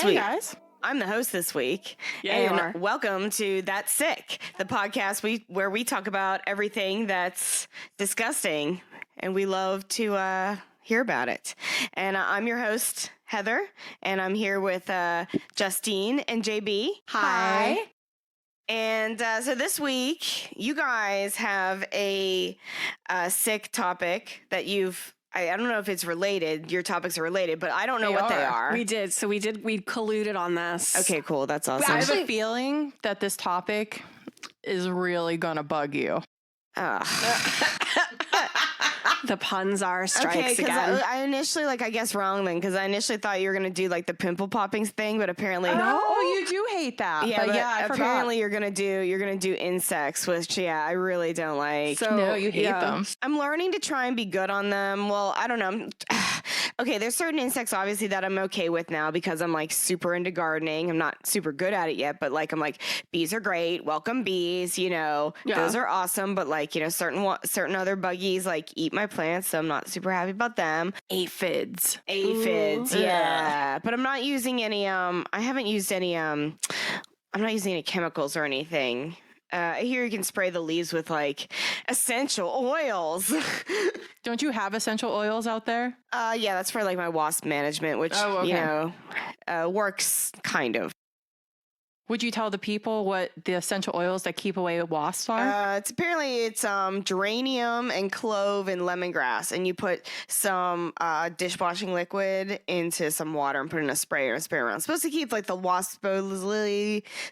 Hey Sweet. guys. I'm the host this week. Yeah, and you are. welcome to That's Sick, the podcast where we talk about everything that's disgusting, and we love to hear about it. And I'm your host, Heather, and I'm here with Justine and JB. Hi. And so this week, you guys have a sick topic that I don't know if it's related. Your topics are related, but I don't know what they are. We did. So we colluded on this. Okay, cool. That's awesome. I have a feeling that this topic is really gonna bug you. The puns are strikes Okay, because again. I initially, I guess wrong then, because I initially thought you were going to do, the pimple popping thing, but apparently... Oh, you do hate that. Yeah, but I apparently forgot. you're gonna do insects, which, I really don't like. So, No, you hate them. I'm learning to try and be good on them. Well, I don't know. Okay, there's certain insects, obviously, that I'm okay with now because I'm, super into gardening. I'm not super good at it yet, but, I'm bees are great. Welcome bees, those are awesome. But, certain other buggies, eat my plants, so I'm not super happy about them. Aphids. Yeah. But I'm not using any, I'm not using any chemicals or anything. I hear you can spray the leaves with essential oils. Don't you have essential oils out there? Yeah, that's for my wasp management, which works kind of. Would you tell the people what the essential oils that keep away wasps are? It's geranium and clove and lemongrass, and you put some dishwashing liquid into some water and put it in a sprayer and spray around. It's supposed to keep the wasps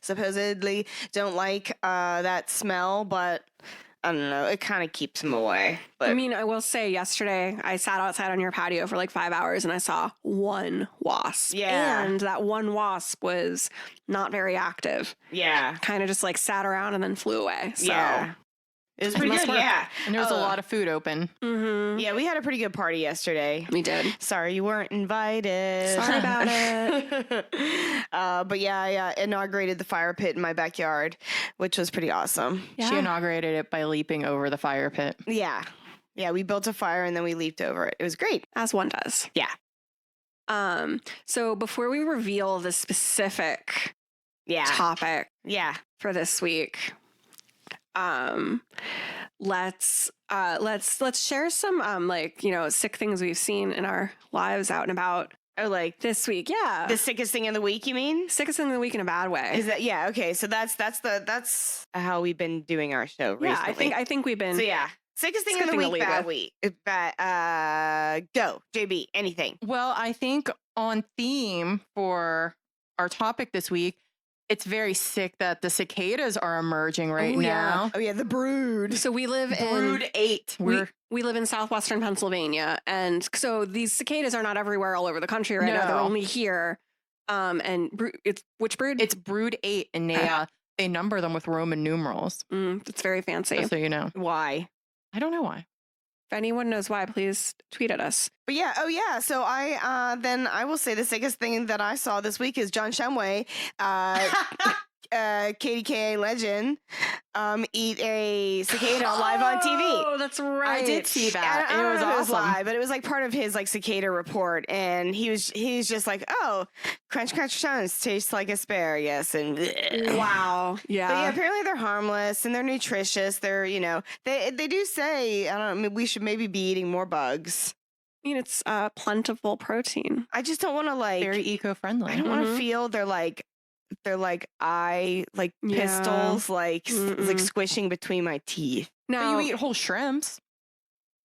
supposedly don't like that smell, but I don't know. It kind of keeps them away. But I mean, I will say yesterday I sat outside on your patio for 5 hours and I saw one wasp. Yeah. And that one wasp was not very active. yeah, Kind of just sat around and then flew away. So. yeah. It was pretty must good, work. yeah. And there was a lot of food open. Mm-hmm. Yeah, we had a pretty good party yesterday. We did. Sorry you weren't invited. Sorry about it. But yeah, I inaugurated the fire pit in my backyard, which was pretty awesome. Yeah. She inaugurated it by leaping over the fire pit. Yeah. Yeah, we built a fire and then we leaped over it. It was great. As one does. Yeah. So before we reveal the specific Yeah. topic Yeah. for this week, let's share some sick things we've seen in our lives out and about Oh, this week. Yeah. the sickest thing of the week, you mean? sickest thing of the week in a bad way. Is that yeah, okay. So that's how we've been doing our show recently. Yeah, I think we've been So yeah. Sickest thing It's of a the good thing week, to lead bad week. Go, JB, anything. Well, I think on theme for our topic this week, it's very sick that the cicadas are emerging right Oh, yeah. now. Oh yeah, the brood. So we live Brood 8. we live in southwestern Pennsylvania, and so these cicadas are not everywhere all over the country right now. They're No. only here. And it's which brood? It's brood 8, and they number them with Roman numerals. It's very fancy. Just so you know. Why? I don't know why. If anyone knows why, please tweet at us. But yeah, so I will say the sickest thing that I saw this week is John Shumway, KDKA legend, eat a cicada live on TV. Oh, that's right. I did see that. I don't It was know if it was awesome. live, but it was part of his cicada report, and he was just crunch crunch crunch tastes like asparagus, and Wow. But yeah, Yeah. apparently they're harmless and they're nutritious. They're they do say I don't know, we should maybe be eating more bugs. I mean, it's plentiful protein. I just don't want to Very eco-friendly. I don't want to Mhm. feel they're eye Yeah. pistols Mm-mm. squishing between my teeth. But Now, you eat whole shrimps.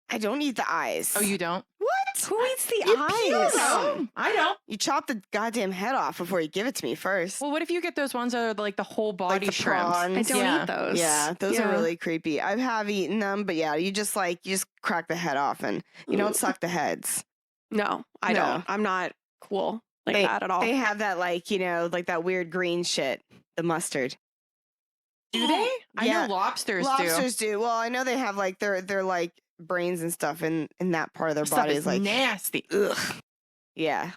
I don't eat the eyes. Oh, you don't? what? who eats the You peel eyes? them. I don't. You chop the goddamn head off before you give it to me first. Well, what if you get those ones that are the whole body the shrimps? prawns. I don't Yeah. eat those. Yeah, those are Yeah. really creepy. I have eaten them, but yeah, you just crack the head off and you don't suck the heads. No, I No. don't. I'm not cool like They- that at all. They have that that weird green shit, the mustard. Do they? I Yeah. know lobsters do. Lobsters do. Well, I know they have their brains and stuff in that part of their Stuff body is is nasty. ugh. Yeah.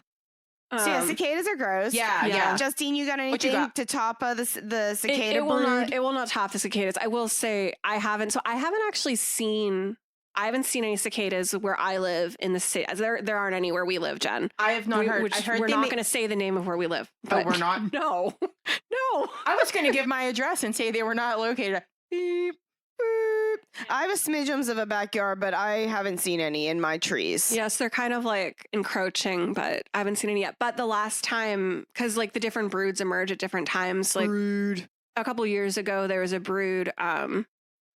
So yeah, Um, cicadas are gross. Yeah. Justine, you got anything got? to top the cicada it will brood? not. It will not top the cicadas. I will say I haven't. So I haven't actually seen I haven't seen any cicadas where I live in the city. There aren't any where we live, Jen. I have not heard. Which I heard we're they not ma- going to say the name of where we live. Oh, But we're not. No, no. I was going to give my address and say they were not located. Beep, boop. I have a smidgems of a backyard, but I haven't seen any in my trees. Yes, they're kind of like encroaching, but I haven't seen any yet. But the last time, because like the different broods emerge at different times, like Rude. a couple years ago, there was a brood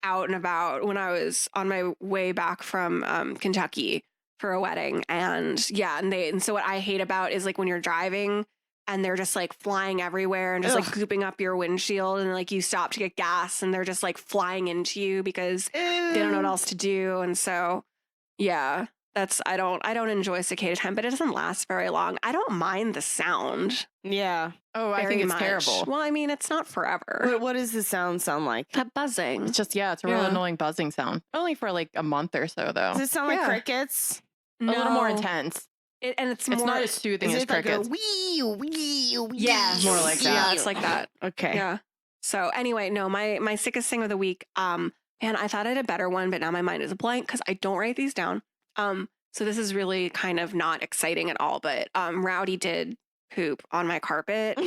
out and about when I was on my way back from Kentucky for a wedding. And yeah, and so what I hate about is like when you're driving and they're just like flying everywhere and just like gooping up your windshield, and like you stop to get gas and they're just like flying into you because they don't know what else to do. And so yeah, I don't enjoy cicada time, but it doesn't last very long. I don't mind the sound. Yeah. Oh, I very think it's much. terrible. Well, I mean, it's not forever. What does the sound like? That buzzing. It's just, it's a real annoying buzzing sound. Only for like a month or so, though. Does it sound like Yeah. crickets? A little more intense. And it's It's more not as soothing Is as it like a crickets. wee, wee, wee? Yes. More like that. Yeah, it's like that. Okay. Yeah. So anyway, no, my sickest thing of the week, man, I thought I had a better one, but now my mind is a blank because I don't write these down. So this is really kind of not exciting at all, but Rowdy did poop on my carpet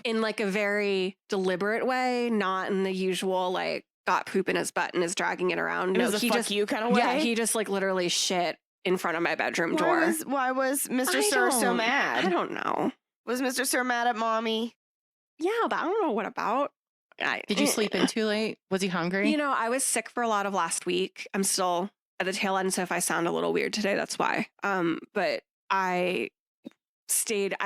in like a very deliberate way, not in the usual like got poop in his butt and is dragging it around. It was a he fuck just you kind of way? Yeah, he just like literally shit in front of my bedroom door. Why was Mr. I Sir so don't- mad? I don't know. Was Mr. Sir mad at mommy? Yeah, but I don't know what about. Did you sleep in too late? Was he hungry? You know, I was sick for a lot of last week. I'm still at the tail end, so if I sound a little weird today, that's why. But I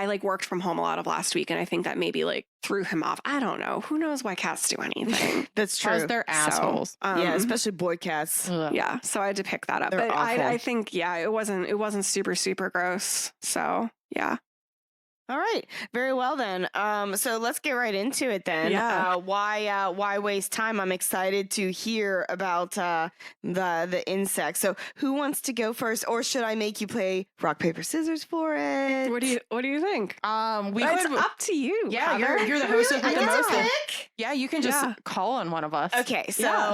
like worked from home a lot of last week, and I think that maybe like threw him off. I don't know. Who knows why cats do anything? That's true. Because they're assholes. Yeah, especially boy cats. Ugh. Yeah, so I had to pick that up. They're But I awful. think it wasn't super gross. So yeah. All right, very well then. So let's get right into it then. Yeah. Why waste time? I'm excited to hear about the insects. So who wants to go first, or should I make you play rock paper scissors for it? What do you think? We It's could. up to you. Yeah, Heather. you're the host of I the get to most. pick? Yeah, you can just Yeah. call on one of us. Okay, so Yeah.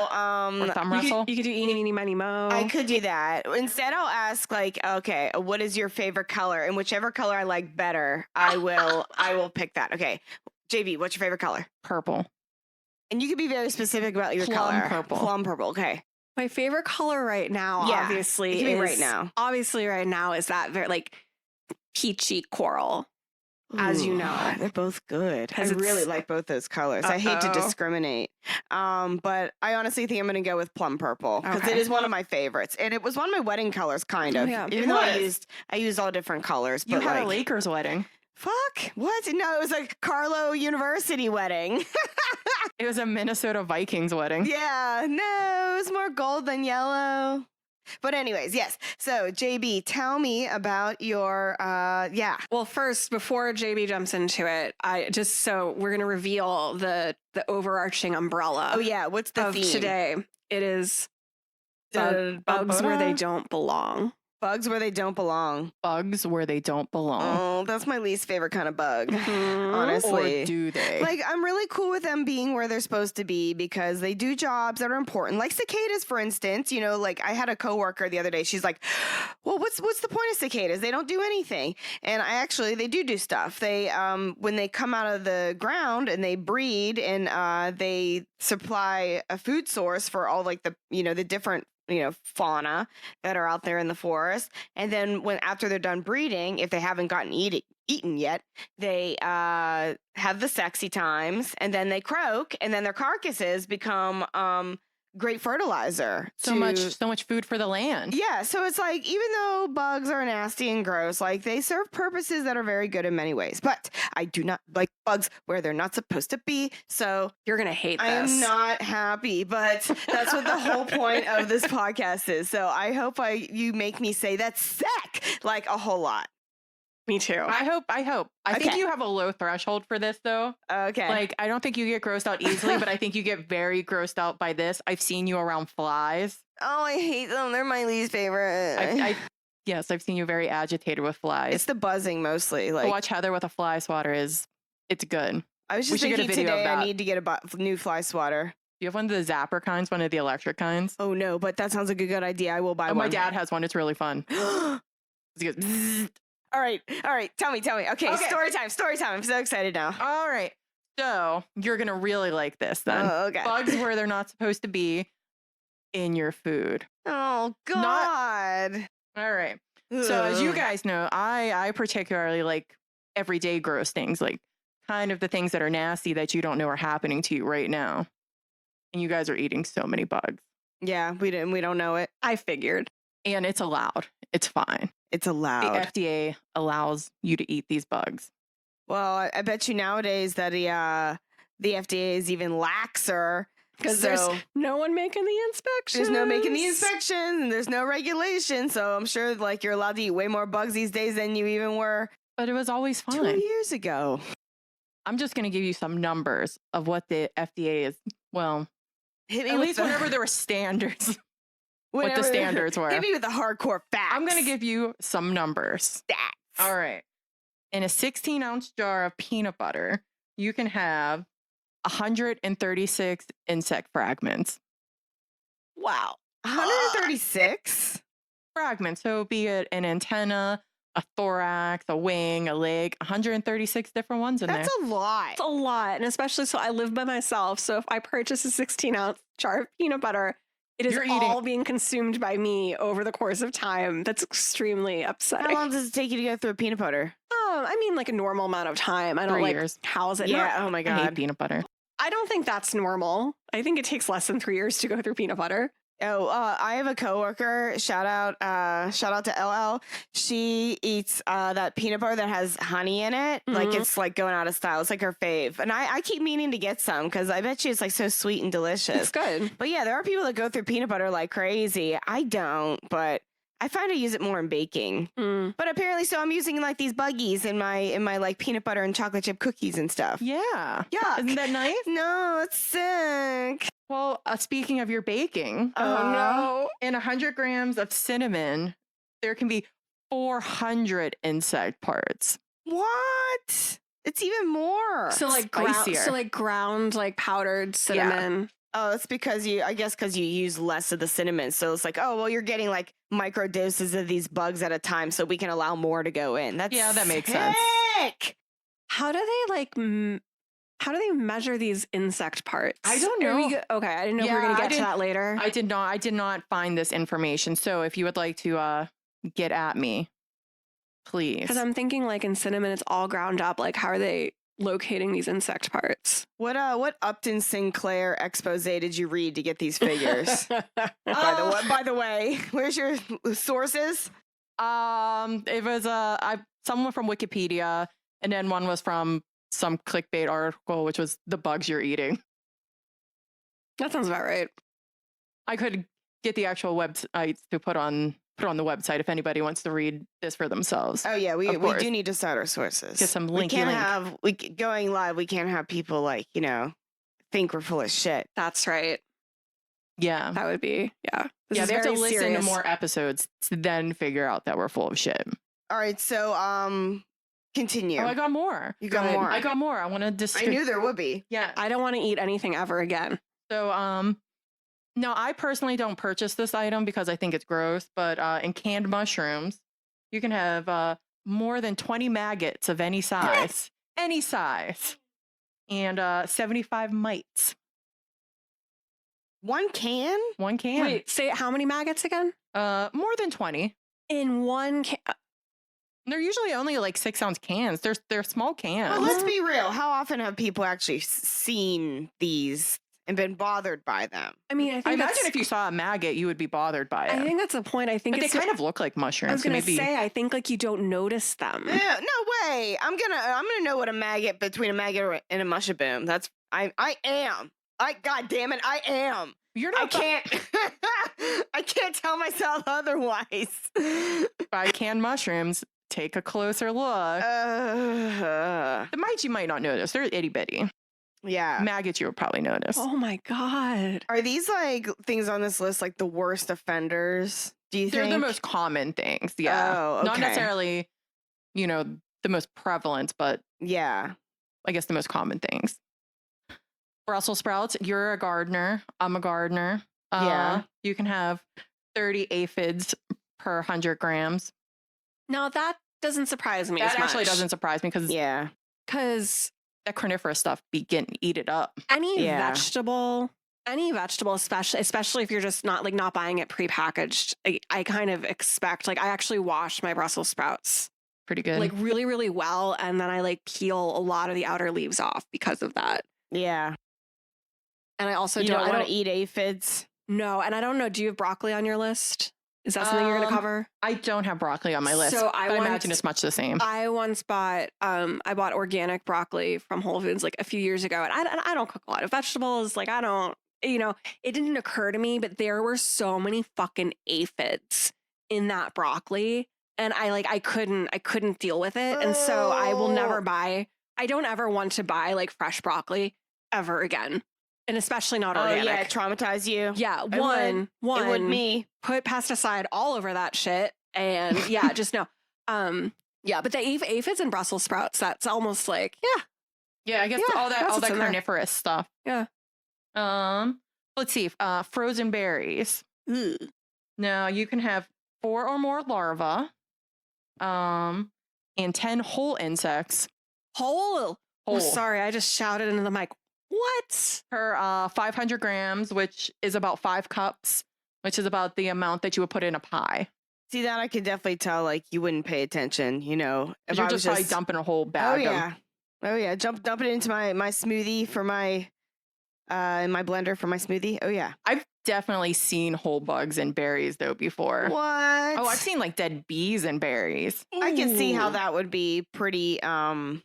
Or thumb You wrestle. could do eeny, meeny, miny, mo. I could do that. Instead, I'll ask like, okay, what is your favorite color? And whichever color I like better, I will pick that. Okay, JB, what's your favorite color? Purple. And you can be very specific about your Plum color. purple. Plum purple. Okay. My favorite color right now, Yeah, obviously, it can be is right now. Obviously, right now is that very like peachy coral, as you Ooh, know. they're both good. I 'Cause it's- really like both those colors. I hate to Uh-oh. discriminate, but I honestly think I'm going to go with plum purple because it Okay. is one of my favorites, and it was one of my wedding colors, kind of. Yeah. Even It though I was. used all different colors. You But had like, a Lakers wedding. fuck what? No, it was a Carlo University wedding. It was a Minnesota Vikings wedding. Yeah, no, it was more gold than yellow. But anyways, yes. So JB, tell me about your Well, first, before JB jumps into it, we're gonna reveal the overarching umbrella. Oh yeah, what's the of theme today? It is Bugs bugs where they don't belong. Bugs where they don't belong. Bugs where they don't belong. Oh, that's my least favorite kind of bug. Mhm. Honestly. Or do they? Like, I'm really cool with them being where they're supposed to be because they do jobs that are important. Like cicadas, for instance. You know, like I had a coworker the other day. She's like, "Well, what's the point of cicadas? They don't do anything." And they do stuff. They when they come out of the ground and they breed and they supply a food source for all like the different fauna that are out there in the forest. And then after they're done breeding, if they haven't gotten eaten yet, they have the sexy times, and then they croak, and then their carcasses become great fertilizer. so much food for the land. Yeah, so it's like, even though bugs are nasty and gross, like they serve purposes that are very good in many ways. But I do not like bugs where they're not supposed to be. So You're gonna hate this. I am not happy, but that's what the whole point of this podcast is. So I hope you make me say that's sick like a whole lot. Me too. I hope. I think Okay. you have a low threshold for this, though. Okay. Like, I don't think you get grossed out easily, but I think you get very grossed out by this. I've seen you around flies. Oh, I hate them. They're my least favorite. Yes, I've seen you very agitated with flies. It's the buzzing mostly. To Like watch Heather with a fly swatter it's good. I was we just should get a thinking video of today, I that. need to get a new fly swatter. you have one of the zapper kinds, one of the electric kinds? Oh no, but that sounds like a good idea. I will buy Oh, one. my dad has one. It's really fun. It goes, bzzzt. All right. Tell me. Okay, Okay. story time. I'm so excited now. All right. So you're going to really like this then. Oh, okay. Bugs where they're not supposed to be in your food. Oh God. All right. So as you Ugh. guys know, I particularly like everyday gross things, like kind of the things that are nasty that you don't know are happening to you right now. And you guys are eating so many bugs. Yeah, we don't know it. I figured. And it's allowed. It's fine. It's The allowed. FDA allows you to eat these bugs. Well, I bet you nowadays that the FDA is even laxer Because so there's no one making the inspections. there's no making the inspections and there's no regulation. So I'm sure like you're allowed to eat way more bugs these days than you even were But it was always 2 fine. years ago. I'm just going to give you some numbers of what the FDA is. Well, Hit me at with least the, whenever there were standards, what the whenever- standards were. Hit me with the hardcore facts. I'm going to give you some numbers. stats. All right. In a 16-ounce jar of peanut butter, you can have 136 insect fragments. Wow. 136. Fragments. So be it an antenna, a thorax, a wing, a leg, 136 different ones in That's there. a lot. It's a lot. And especially so I live by myself. So if I purchase a 16-ounce jar of peanut butter, it is You're eating- all being consumed by me over the course of time. That's extremely upsetting. How long does it take you to go through a peanut butter? I mean, like a normal amount of time. I don't 3 like years. house it. Yeah. Oh my I hate God. peanut butter. I don't think that's normal. I think it takes less than 3 years to go through peanut butter. Oh, I have a coworker. Shout out to LL. She eats that peanut butter that has honey in it. Like Mhm. it's like going out of style. It's like her fave, and I keep meaning to get some because I bet you it's like so sweet and It's delicious. good. But yeah, there are people that go through peanut butter like crazy. I don't, but I find I use it more in baking. Mm. But apparently, so I'm using like these buggies in my like peanut butter and chocolate chip cookies and stuff. Yeah. Yuck. Isn't that nice? No, it's sick. Well, speaking of your baking, Oh no. in 100 grams of cinnamon, there can be 400 insect parts. What? It's even more. So like spicier. ground like powdered cinnamon. Oh, it's because I guess because you use less of the cinnamon. So it's like, oh, well, you're getting like micro doses of these bugs at a time, so we can allow more to go in. That's Yeah, that makes sense. sick. How do they like how do they measure these insect parts? I don't Are we know. go- okay, I didn't know we were Yeah, gonna I get to didn't- that later. I did not find this information. So if you would like to get at me, please. Because I'm thinking like in cinnamon, it's all ground up. Like, how are they locating these insect parts? What Upton Sinclair expose did you read to get these figures? By the way, where's your sources? It was someone from Wikipedia, and then one was from some clickbait article, which was the bugs you're eating. That sounds about right. I could get the actual websites to put on the website if anybody wants to read this for themselves. Oh yeah, we Of course. do need to cite our sources. Get some we linky can't link. going live. We can't have people like think we're full of shit. That's right. Yeah. That would be This Yeah, is they have to very listen serious. to more episodes to then figure out that we're full of shit. All right, so continue. Oh, I got more. You got Good. more. I got more. I want to just. I knew there would be. Yeah. I don't want to eat anything ever again. So, no, I personally don't purchase this item because I think it's gross, but in canned mushrooms, you can have more than 20 maggots of any size, and 75 mites. One can? One can. Wait, say how many maggots again? More than 20. In one can. They're usually only like 6-ounce cans. They're small cans. Well, let's be real. How often have people actually seen these and been bothered by them? I mean, I I think imagine that's, if you saw a maggot, you would be bothered by it. I think that's the point. I think but they it's kind of look like I mushrooms. was So gonna maybe say, I think like you don't notice them. Yeah, no way. I'm gonna know what a maggot between a maggot and a mushaboom. That's I am. God damn it, I am. you're I not can't I can't tell myself otherwise. by canned mushrooms. Take a closer look. The mites you might not notice. They're itty bitty. Yeah. Maggots you would probably notice. Oh my god. Are these like things on this list like the worst offenders? Do you They're think? the most common things. Yeah. Oh, Not okay. necessarily, the most prevalent, but Yeah. I guess the most common things. Brussels sprouts. You're a gardener. I'm a gardener. Yeah. You can have 30 aphids per 100 grams. Now that doesn't surprise me That as much. actually doesn't surprise me because Yeah. Because that carnivorous stuff be getting eat it up. any Yeah. vegetable, especially if you're just not buying it prepackaged, I kind of expect, like, I actually wash my Brussels sprouts Pretty good. like really, really well. And then I like peel a lot of the outer leaves off because of that. Yeah. And I also You don't, don't I want don't to eat aphids. no, and I don't know, do you have broccoli on your list? Is that something you're going to cover? I don't have broccoli on my list, So but I imagine once- it's much the same. I once bought organic broccoli from Whole Foods like a few years ago, and I don't cook a lot of vegetables. Like, I don't, it didn't occur to me, but there were so many fucking aphids in that broccoli, and I couldn't deal with it, and so I will never buy. I don't ever want to buy like fresh broccoli ever again, and especially not organic. Oh yeah, it traumatized you. Yeah, It would. one. It would me. Put pesticide all over that shit, and yeah, just no. Yeah, but the aphids and Brussels sprouts, that's almost like, Yeah, I guess Yeah, all that's that what's in there. carnivorous stuff. Yeah. Let's see. Frozen berries. Now you can have 4 or more larvae. And 10 whole insects. whole. Oh, Whole. sorry, I just shouted into the mic. What? Per 500 grams, which is about 5 cups, which is about the amount that you would put in a pie. See, that I could definitely tell, like, you wouldn't pay attention, you know. If You're I was just probably dumping a whole Oh bag. yeah. Oh yeah. Dump it into my smoothie for my in my blender for my smoothie. Oh yeah. I've definitely seen whole bugs in berries though before. What? Oh, I've seen like dead bees in berries. I can see how Ooh. that would be pretty I'm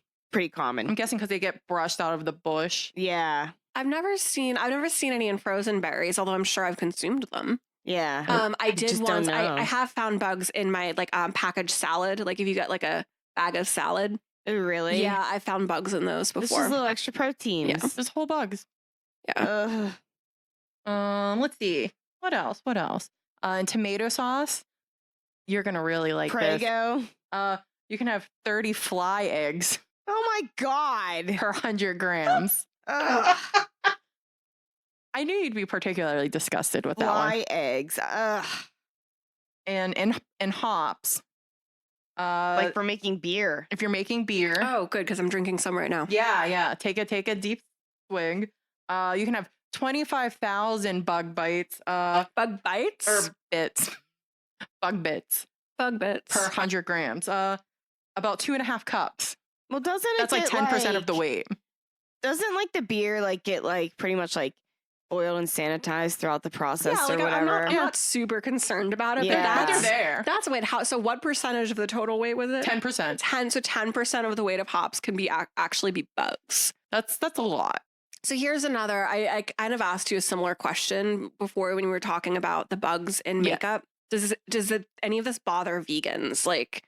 common. guessing because they get brushed out of the bush. Yeah. I've never seen any in frozen berries, although I'm sure I've consumed them. Yeah. I did just don't once. know. I have found bugs in my packaged salad. Like if you get like a bag of salad. Oh really? Yeah, I found bugs in those This before. is little extra proteins. There's whole bugs. Yeah. Let's see. What else? And tomato sauce. You're gonna really like this. Prego. You can have 30 fly eggs Oh my god. per 100 grams. Ugh. I knew you'd be particularly disgusted with that one. Fly eggs. Ugh. And hops. Like for making beer. If you're making beer. Oh, good, because I'm drinking some right now. Yeah. Take a deep swig. You can have 25,000 bug bites. Bug bites? Or bits. Bug bits Bug bits. per 100 grams. About 2.5 cups. Well, doesn't it That's like get, 10% of the weight. Doesn't like the beer like get like pretty much like oiled and sanitized throughout the process Yeah, or like whatever? I'm not super concerned about it, Yeah. but But they're there. that's wait, how, so what percentage of the total weight was it? 10%. 10% of the weight of hops can be actually be bugs. That's a lot. So here's another, I kind of asked you a similar question before when we were talking about the bugs in Yeah. makeup. Does any of this bother vegans? Like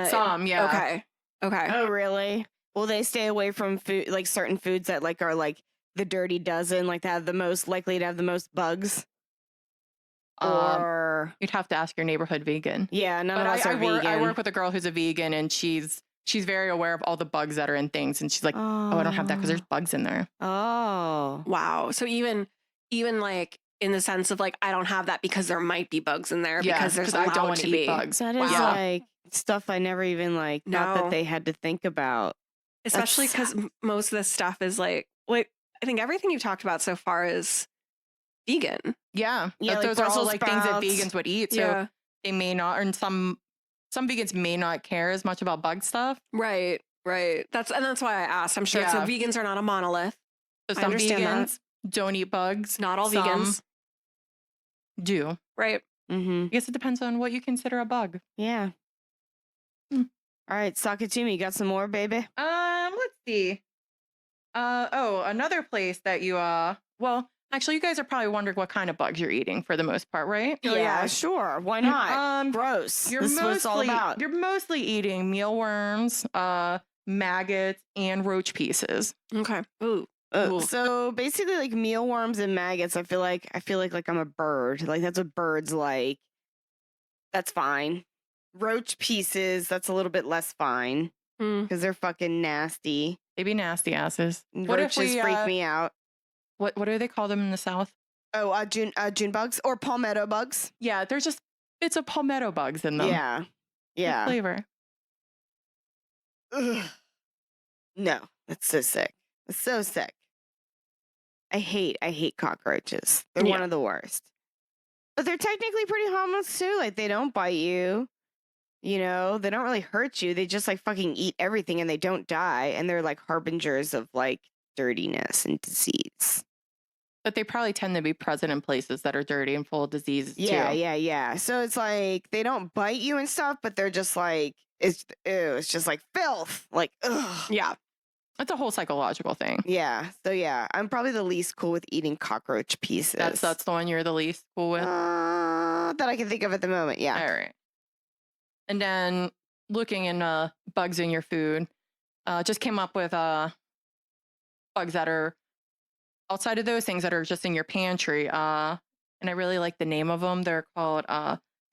Some, yeah. Okay. Oh, really? Will they stay away from food, like certain foods that like are like the dirty dozen, like that have the most likely to have the most bugs? Or You'd have to ask your neighborhood vegan. yeah, none But of us are vegan. I work with a girl who's a vegan, and she's very aware of all the bugs that are in things, and she's like, "Oh, I don't have that because there's bugs in there." Oh, Wow. So even like in the sense of like I don't have that because there might be bugs in there Yeah, because there's I don't allowed want to to be eat bugs. that is Wow. like stuff I never even like thought No. that they had to think about. Especially because most of this stuff is like I think everything you've talked about so far is vegan. Yeah, Yeah, like those are all Brussels like things that sprouts. vegans would eat. So they may not, and some vegans may not care as much about bug stuff. Right. That's why I asked. I'm sure so Yeah. vegans are not a monolith. So I some understand that. vegans don't eat bugs. Not all Some vegans. do. Right. Mm-hmm. I guess it depends on what you consider a bug. Yeah. Hmm. All right, sock it to me. Got some more, baby? Let's see. Another place that you well, actually you guys are probably wondering what kind of bugs you're eating for the most part, right? Oh, yeah. Sure. Why not? Gross. You're This is what mostly it's all about. you're mostly eating mealworms, maggots, and roach pieces. Okay. Ooh. Ooh. So basically, like mealworms and maggots. I feel like I'm a bird. Like that's what birds like. That's fine. Roach pieces. That's a little bit less fine Hmm. because they're fucking nasty. They be nasty asses. What if Roaches we freak me out. what do they call them in the South? Oh, June bugs or palmetto bugs. Yeah, there's just bits of palmetto bugs in them. Yeah, Good yeah. flavor. Ugh. No, that's so sick. It's so sick. I hate cockroaches. They're one Yeah. of the worst. But they're technically pretty harmless too. Like they don't bite you. You know, they don't really hurt you. They just like fucking eat everything and they don't die. And they're like harbingers of like dirtiness and disease. But they probably tend to be present in places that are dirty and full of diseases Yeah, too. yeah. So it's like they don't bite you and stuff, but they're just like it's just like filth. Like ugh. Yeah. It's a whole psychological thing. Yeah. So yeah, I'm probably the least cool with eating cockroach pieces. That's the one you're the least cool with. That I can think of at the moment. Yeah. All right. And then looking in bugs in your food, just came up with bugs that are outside of those things that are just in your pantry. And I really like the name of them. They're called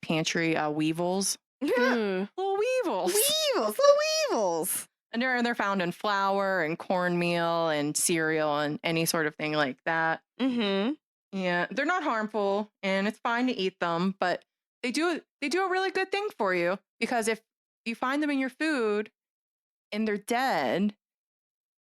pantry weevils. Mm. Little weevils. Little weevils. And they're found in flour and cornmeal and cereal and any sort of thing like that. Mm-hmm. Yeah, they're not harmful and it's fine to eat them, but they do a really good thing for you because if you find them in your food and they're dead,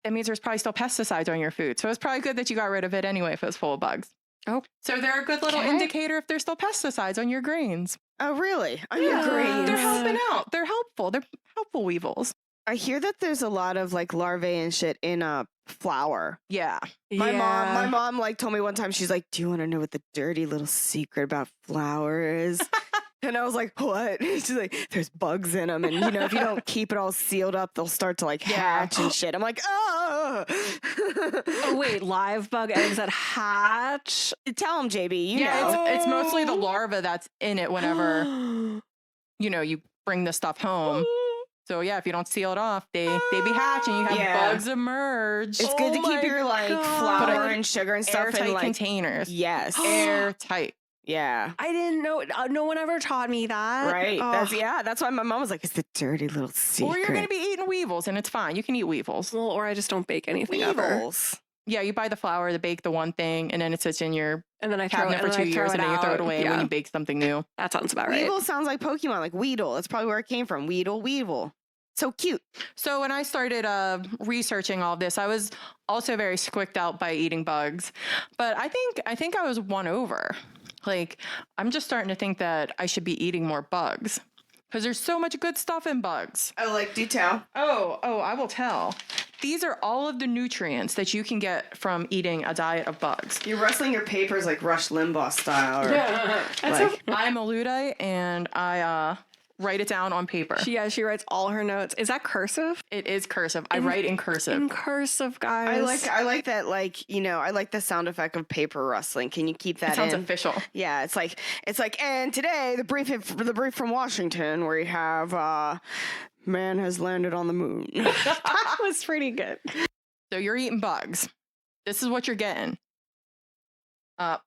that means there's probably still pesticides on your food. So it's probably good that you got rid of it anyway if it was full of bugs. Oh. So they're a good little Okay. indicator if there's still pesticides on your grains. Oh, really? On Yeah. your grains. They're helping out. They're helpful. They're helpful weevils. I hear that there's a lot of like larvae and shit in flour. Yeah. My mom like told me one time, she's like, "Do you want to know what the dirty little secret about flour is?" And I was like, "What?" She's like, "There's bugs in them, and you know, if you don't keep it all sealed up, they'll start to like hatch and shit." I'm like, "Oh, Oh wait, live bug eggs that hatch. Tell them, JB. You yeah, know, it's mostly the larva that's in it whenever, you bring the stuff home. So yeah, if you don't seal it off, they be hatching. You have Yeah. bugs emerge. it's good to Oh keep my your like God. flour Put it and sugar and stuff airtight in like containers. yes, Airtight. yeah." I didn't know. No one ever taught me that. Right. Oh. That's why my mom was like, "It's the dirty little secret." Or you're gonna be eating weevils, and it's fine. You can eat weevils. Well, or I just don't bake anything ever, weevils. Yeah, you buy the flour to bake the one thing, and then it sits in your and then I throw it cabinet for 2 years, and then you throw it away Yeah. when you bake something new. That sounds about right. Weevil sounds like Pokemon, like Weedle. That's probably where it came from. Weedle. So cute. So when I started researching all this, I was also very squicked out by eating bugs, but I think I was won over. Like I'm just starting to think that I should be eating more bugs because there's so much good stuff in bugs. Oh, like do tell. Oh, I will tell. These are all of the nutrients that you can get from eating a diet of bugs. You're rustling your papers like Rush Limbaugh style. Or, That's like, I'm a Luddite and I write it down on paper. she writes all her notes. Is that cursive? It is cursive. I write in cursive. In cursive, guys. I like that, like, you know, I like the sound effect of paper rustling. Can you keep that It sounds in? official. Yeah, it's like, and today the brief from Washington, where you have man has landed on the moon. That was pretty good. So you're eating bugs. This is what you're getting.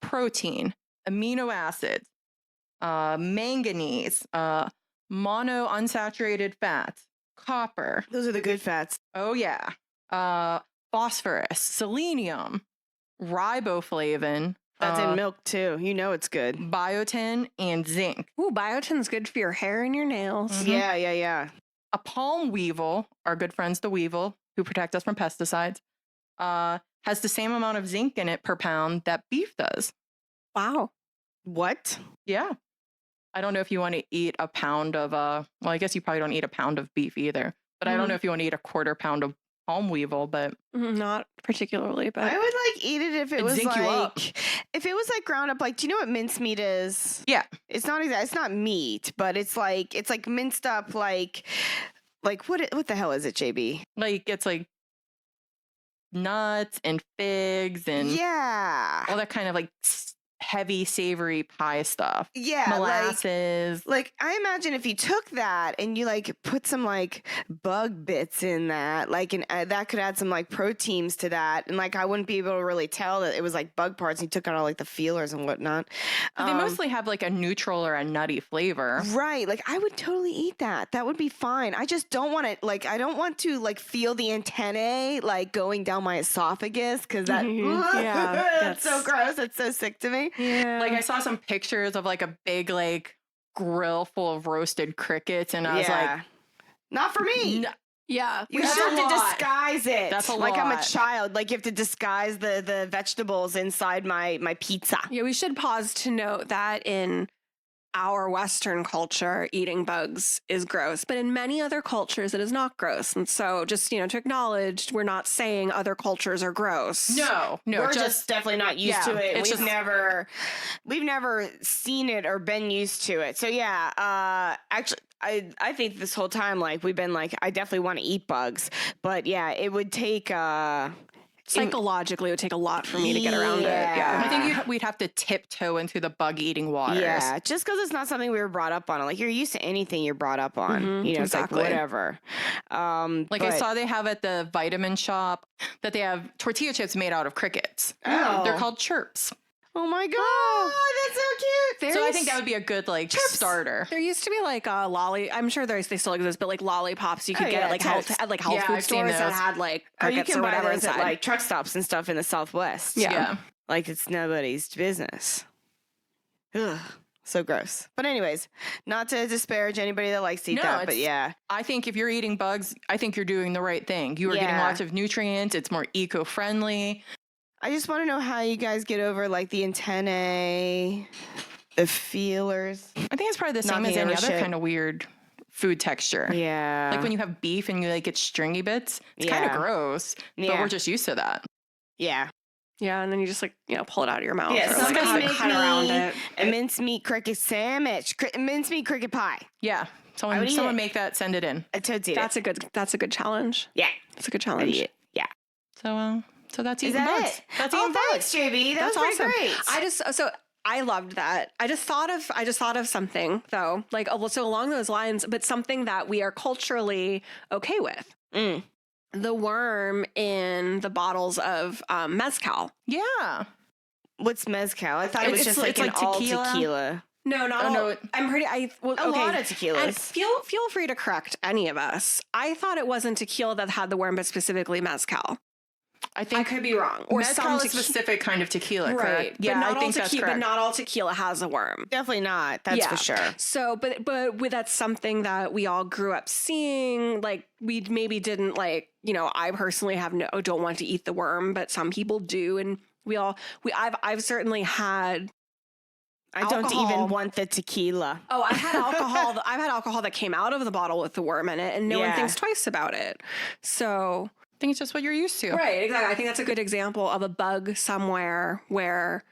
Protein, amino acids, manganese, monounsaturated fats, copper. Those are the good fats. Oh yeah. Phosphorus, selenium, riboflavin. That's in milk too. You know it's good. Biotin, and zinc. Ooh, biotin's good for your hair and your nails. Mhm. Yeah. A palm weevil, our good friends the weevil, who protect us from pesticides, has the same amount of zinc in it per pound that beef does. Wow. What? Yeah. I don't know if you want to eat a pound of, well, I guess you probably don't eat a pound of beef either, but I don't know if you want to eat a quarter pound of palm weevil, but Not particularly, but I would like eat it if it It'd was zink you up. like if it was like ground up. Like, do you know what mincemeat is? yeah. It's not exact. It's not meat, but it's like minced up. Like what the hell is it, JB? Like it's like nuts and figs and Yeah. all that kind of like heavy, savory pie stuff. Yeah, Molasses. like I imagine if you took that and you like put some like bug bits in that, like and that could add some like proteins to that, and like I wouldn't be able to really tell that it was like bug parts. And you took out all like the feelers and whatnot. But they mostly have like a neutral or a nutty flavor. Right, like I would totally eat that. That would be fine. I just don't want it. Like I don't want to like feel the antennae like going down my esophagus because that that's so gross. It's so sick to me. Yeah. Like I saw some pictures of like a big like grill full of roasted crickets, and I was like, not for me. yeah. You That's have a to lot. disguise it. That's a like I'm a lot. child. Like you have to disguise the vegetables inside my pizza. Yeah, we should pause to note that in our Western culture, eating bugs is gross, but in many other cultures, it is not gross. And so just, to acknowledge, we're not saying other cultures are gross. no, We're just definitely not used to it. it's We've just- we've never seen it or been used to it. So yeah, actually I think this whole time like we've been like I definitely want to eat bugs, but yeah, it would take Psychologically, it would take a lot for me to get around it. Yeah. I think we'd have to tiptoe into the bug eating waters. Yeah, just because it's not something we were brought up on. Like you're used to anything you're brought up on. Mhm, It's like exactly. whatever. Like I saw they have at the vitamin shop that they have tortilla chips made out of crickets. Oh. They're called chirps. Oh my god, that's so cute. So I think that would be a good like starter. There used to be like I'm sure they still exist, but like lollipops you could Oh, get yeah, at like health Yeah, food I've seen stores that those. had like you crickets can or buy whatever those inside. at like truck stops and stuff in the Southwest. Yeah. Like it's nobody's business. Ugh, so gross. But anyways, not to disparage anybody that likes to eat No, that, but it's- yeah. I think if you're eating bugs, I think you're doing the right thing. You are getting Yeah. lots of nutrients. It's more eco-friendly. I just want to know how you guys get over like the antennae, the feelers. I think it's probably the Not same as the any other other shit. kind of weird food texture. Yeah. Like when you have beef and you like get stringy bits, it's kind of Yeah. gross, but Yeah. we're just used to that. Yeah. Yeah, and then you just like, pull it out of your mouth. Yeah, or like somebody cut, make cut around me it. a mincemeat cricket sandwich, mincemeat cricket pie. Yeah. I would eat Someone it. make that, send it in. A toad's eat That's a good challenge. it. Yeah. That's a good I'd challenge. eat it. Yeah. So that's Is eating that bugs. it? That's Oh, eating bugs. thanks, JB. That That's was awesome. pretty great. I loved that. I just thought of something though, like so along those lines, but something that we are culturally okay with. Mm. The worm in the bottles of mezcal. Yeah. What's mezcal? I thought it was It's just like like an all tequila. tequila. No, not Oh, all. no, I'm pretty. Well, A okay. lot of tequilas. And feel free to correct any of us. I thought it wasn't tequila that had the worm, but specifically mezcal. I I think could be wrong. Or mezcal some is a specific kind of tequila, right? correct? But Yeah, not I think all that's tequila. correct. But not all tequila has a worm. Definitely not. That's Yeah. for sure. So, but with that's something that we all grew up seeing. Like we maybe didn't like. I personally don't want to eat the worm, but some people do, and I've certainly had. I don't Alcohol. even want the tequila. Oh, I've had alcohol. I've had alcohol that came out of the bottle with the worm in it, and no one Yeah. thinks twice about it. So, I think it's just what you're used to. right, exactly. I think that's a good example of a bug somewhere where,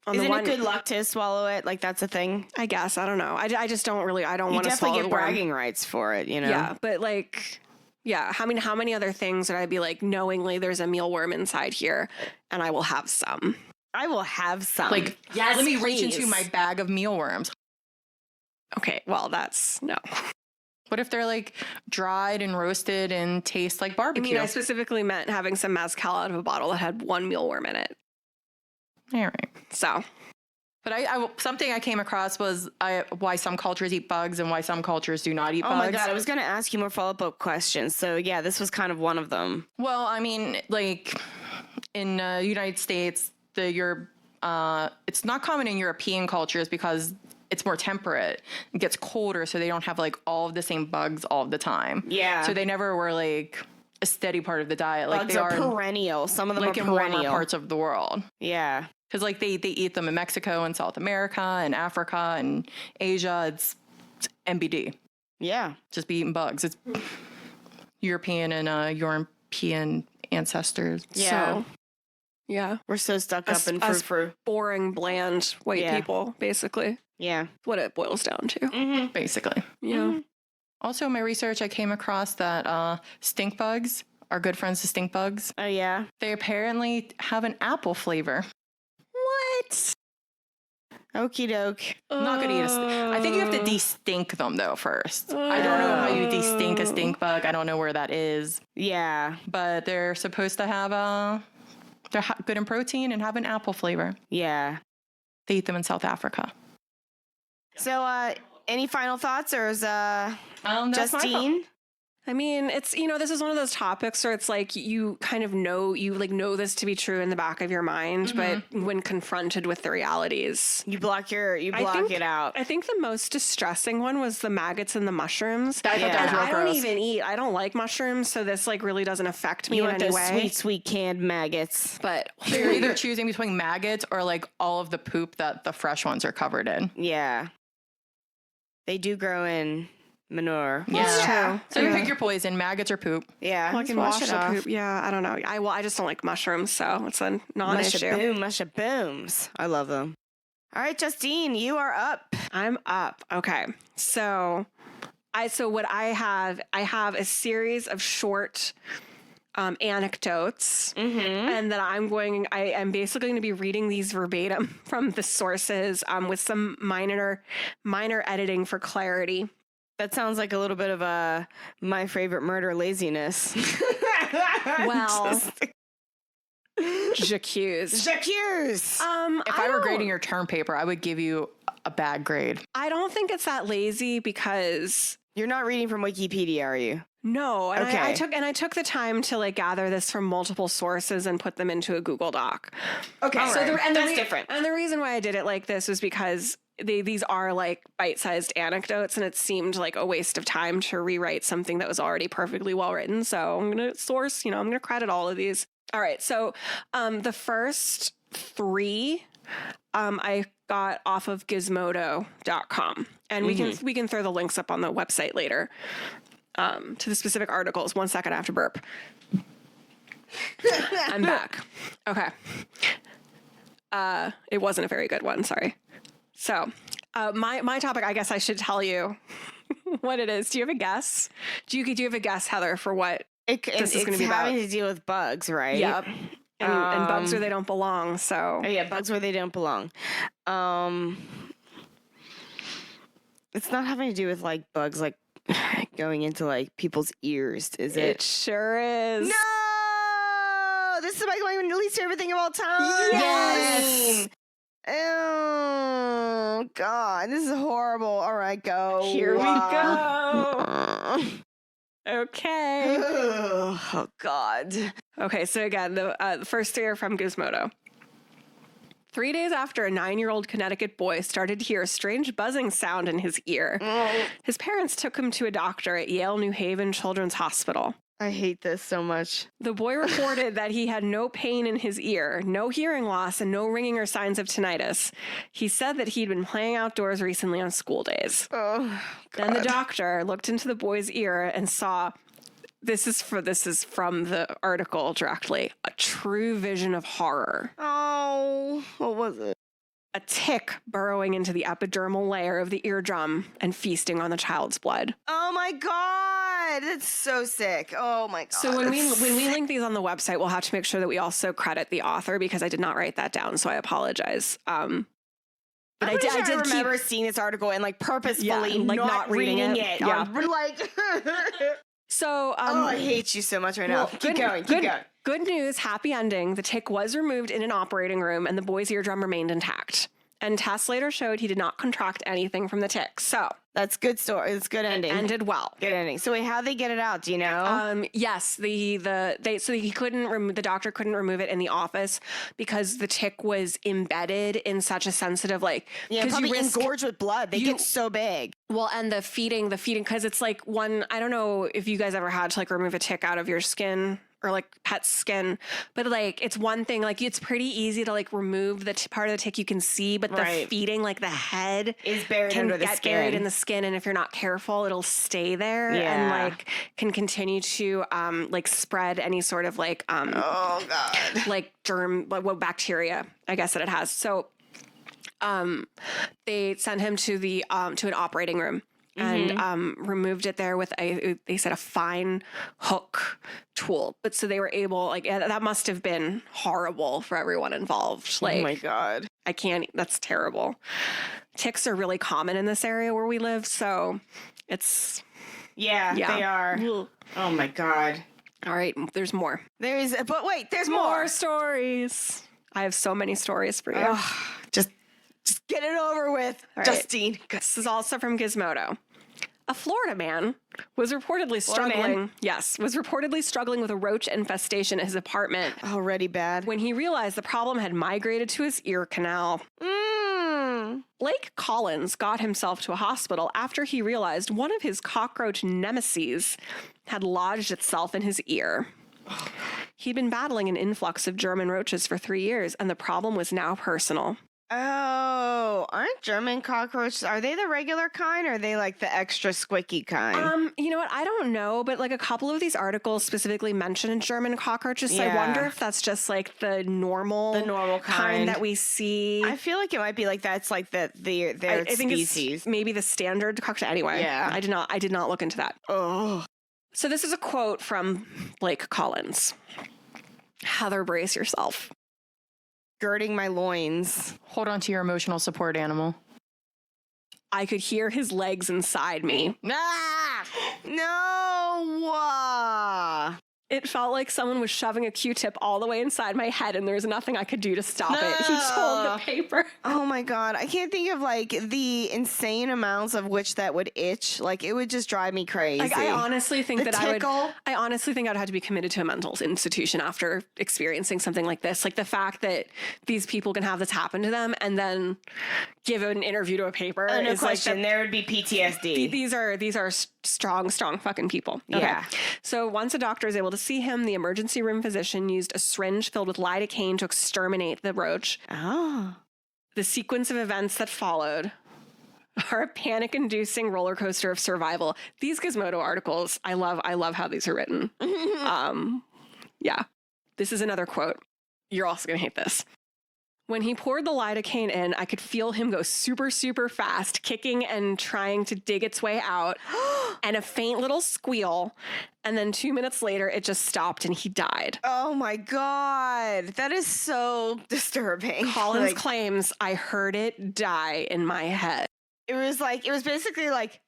on Isn't the one, it good luck to swallow it? Like that's a thing. I guess I don't know. I just don't really. I don't You want to definitely swallow get the worm. bragging rights for it. Yeah, but like. Yeah, how many other things would I be like knowingly there's a mealworm inside here and I will have some. I will have some. Like, Yes, let me reach into please. my bag of mealworms. Okay, well that's no. What if they're like dried and roasted and taste like I barbecue? mean, I specifically meant having some mezcal out of a bottle that had one mealworm in it. All right. So, But I something I came across was why some cultures eat bugs and why some cultures do not eat oh bugs. my god, I was going to ask you more follow-up questions. So yeah, this was kind of one of them. Well, I mean, like in United States, it's not common in European cultures because it's more temperate. It gets colder, so they don't have like all of the same bugs all of the time. Yeah. So they never were like a steady part of the diet. Like Bugs they are are perennial. Some of them like are in warmer perennial. parts of the world. Yeah. Because like they eat them in Mexico and South America and Africa and Asia. It's MBD. Yeah. Just be eating bugs. It's European and European ancestors. Yeah. so yeah, We're so stuck Us- up in us- frou-frou. boring, bland white Yeah. people, basically. Yeah. What it boils down to. Mm-hmm. Basically. Yeah. Also, in my research, I came across that stink bugs are good friends to stink bugs. Oh yeah. They apparently have an apple flavor. maggots. Okie doke. I'm not gonna eat I think you have to de-stink them though first. I don't know how you de-stink a stink bug. I don't know where that is. Yeah. But they're supposed to have they're good in protein and have an apple flavor. Yeah. They eat them in South Africa. So, any final thoughts, or is That's my Justine? I mean, it's, this is one of those topics where it's like you kind of know, know this to be true in the back of your mind, but when confronted with the realities, You block it out. I think the most distressing one was the maggots and the mushrooms. I thought that was And real I don't gross. even eat. I don't like mushrooms, so this like really doesn't affect me You in want any those way. sweet canned maggots. But So you're either choosing between maggots or like all of the poop that the fresh ones are covered in. Yeah. They do grow in manure. That's true. So you pick your poison, maggots or poop. Yeah. Well, I can let's wash it the off. poop. Yeah, I don't know. I just don't like mushrooms, so it's a non-issue. Mushabooms. I love them. All right, Justine, you are up. I'm up. Okay. So what I have a series of short anecdotes, and that I am basically going to be reading these verbatim from the sources, with some minor editing for clarity. That sounds like a little bit of a My Favorite Murder laziness. Well, j'accuse. J'accuse. If I were grading your term paper, I would give you a bad grade. I don't think it's that lazy because You're not reading from Wikipedia, are you? no, and Okay. I took the time to like gather this from multiple sources and put them into a Google Doc. Okay, That's different. And the reason why I did it like this was because these are like bite-sized anecdotes, and it seemed like a waste of time to rewrite something that was already perfectly well written. So I'm gonna source, I'm gonna credit all of these. All right, so the first three I got off of Gizmodo.com, and we can throw the links up on the website later to the specific articles. 1 second, I have to burp. I'm back. Okay. It wasn't a very good one. Sorry. So, my topic, I guess I should tell you what it is. Do you have a guess? Do you have a guess, Heather, for what this is going to be about? having to deal with bugs, right? Yep. And bugs where they don't belong. So, Oh, yeah, bugs where they don't belong. It's not having to do with like bugs like going into like people's ears, is it it? sure is. No! This is my least favorite thing of all time. Yes! Oh God, this is horrible. All right, go. Here we go. Okay. Oh God. Okay, so again, the first three are from Gizmodo. 3 days after a 9-year-old Connecticut boy started to hear a strange buzzing sound in his ear, his parents took him to a doctor at Yale New Haven Children's Hospital. I hate this so much. The boy reported that he had no pain in his ear, no hearing loss, and no ringing or signs of tinnitus. He said that he'd been playing outdoors recently on school days. Oh, God. Then the doctor looked into the boy's ear and saw, this is from the article directly, a true vision of horror. Oh, what was it? A tick burrowing into the epidermal layer of the eardrum and feasting on the child's blood. Oh my God, that's so sick. Oh my God. So when we link these on the website, we'll have to make sure that we also credit the author because I did not write that down, so I apologize. But I did remember seeing this article and like purposefully not reading it. Yeah. Like, So I hate you so much right now. Keep going. Good news, happy ending. The tick was removed in an operating room and the boy's eardrum remained intact. And tests later showed he did not contract anything from the tick. So That's good story. It's good ending. ended well. Good ending. So wait, how'd they get it out? Do you know? Yes, the doctor couldn't remove it in the office because the tick was embedded in such a sensitive yeah, probably engorged with blood. They get so big. Well, and the feeding, because it's like I don't know if you guys ever had to like remove a tick out of your skin or like pet skin, but like it's one thing, like it's pretty easy to like remove the part of the tick you can see, but the feeding, like the head is buried under the skin. Buried in the skin, and if you're not careful, it'll stay there and like can continue to like spread any sort of like oh God, like germ, like what bacteria I guess that it has. So they sent him to the to an operating room and removed it there with they said a fine hook tool. But so they were able, like, that must have been horrible for everyone involved. Like, oh my God. I can't, that's terrible. Ticks are really common in this area where we live, so it's... Yeah, they are. Ugh. Oh my God. All right, there's more. But wait, there's more. Stories. I have so many stories for you. Oh, just get it over with, All right. Justine. This is also from Gizmodo. A Florida man was reportedly struggling with a roach infestation at his apartment Already bad. when he realized the problem had migrated to his ear canal. Blake Collins got himself to a hospital after he realized one of his cockroach nemesis had lodged itself in his ear. He'd been battling an influx of German roaches for 3 years, and the problem was now personal. Oh, aren't German cockroaches, are they the regular kind or are they like the extra squicky kind? You know what? I don't know, but like a couple of these articles specifically mentioned German cockroaches. So I wonder if that's just like the normal kind that we see. I feel like it might be like that's like their I think species. it's maybe the standard cockroach. Anyway, Yeah. I did not look into that. Oh. So this is a quote from Blake Collins. Heather, brace yourself. Girding my loins. Hold on to your emotional support animal. I could hear his legs inside me. Ah! No! It felt like someone was shoving a Q-tip all the way inside my head and there was nothing I could do to stop it. He told the paper. Oh my God. I can't think of like the insane amounts of which that would itch. Like it would just drive me crazy. Like, I honestly think The I tickle. would have to be committed to a mental institution after experiencing something like this. Like the fact that these people can have this happen to them and then give an interview to a paper No is question. like There would be PTSD. these are strong fucking people. Okay. Yeah. So once a doctor is able to see him, the emergency room physician used a syringe filled with lidocaine to exterminate the roach. Oh. The sequence of events that followed are a panic-inducing roller coaster of survival. These Gizmodo articles, I love how these are written. Yeah. This is another quote. You're also going to hate this. When he poured the lidocaine in, I could feel him go super, super fast, kicking and trying to dig its way out, and a faint little squeal. And then 2 minutes later, it just stopped and he died. Oh my God. That is so disturbing. Collins claims I heard it die in my head. It was basically like,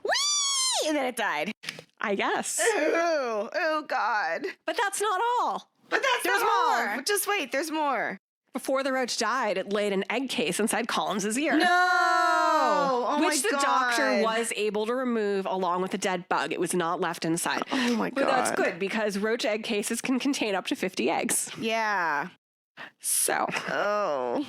whee! And then it died. I guess. Oh God. But that's not all. But there's not all. more. Just wait, there's more. Before the roach died, it laid an egg case inside Collins's ear. No! Oh which the my doctor God. was able to remove along with the dead bug. It was not left inside. Oh my But God. that's good because roach egg cases can contain up to 50 eggs. Yeah. So, Oh.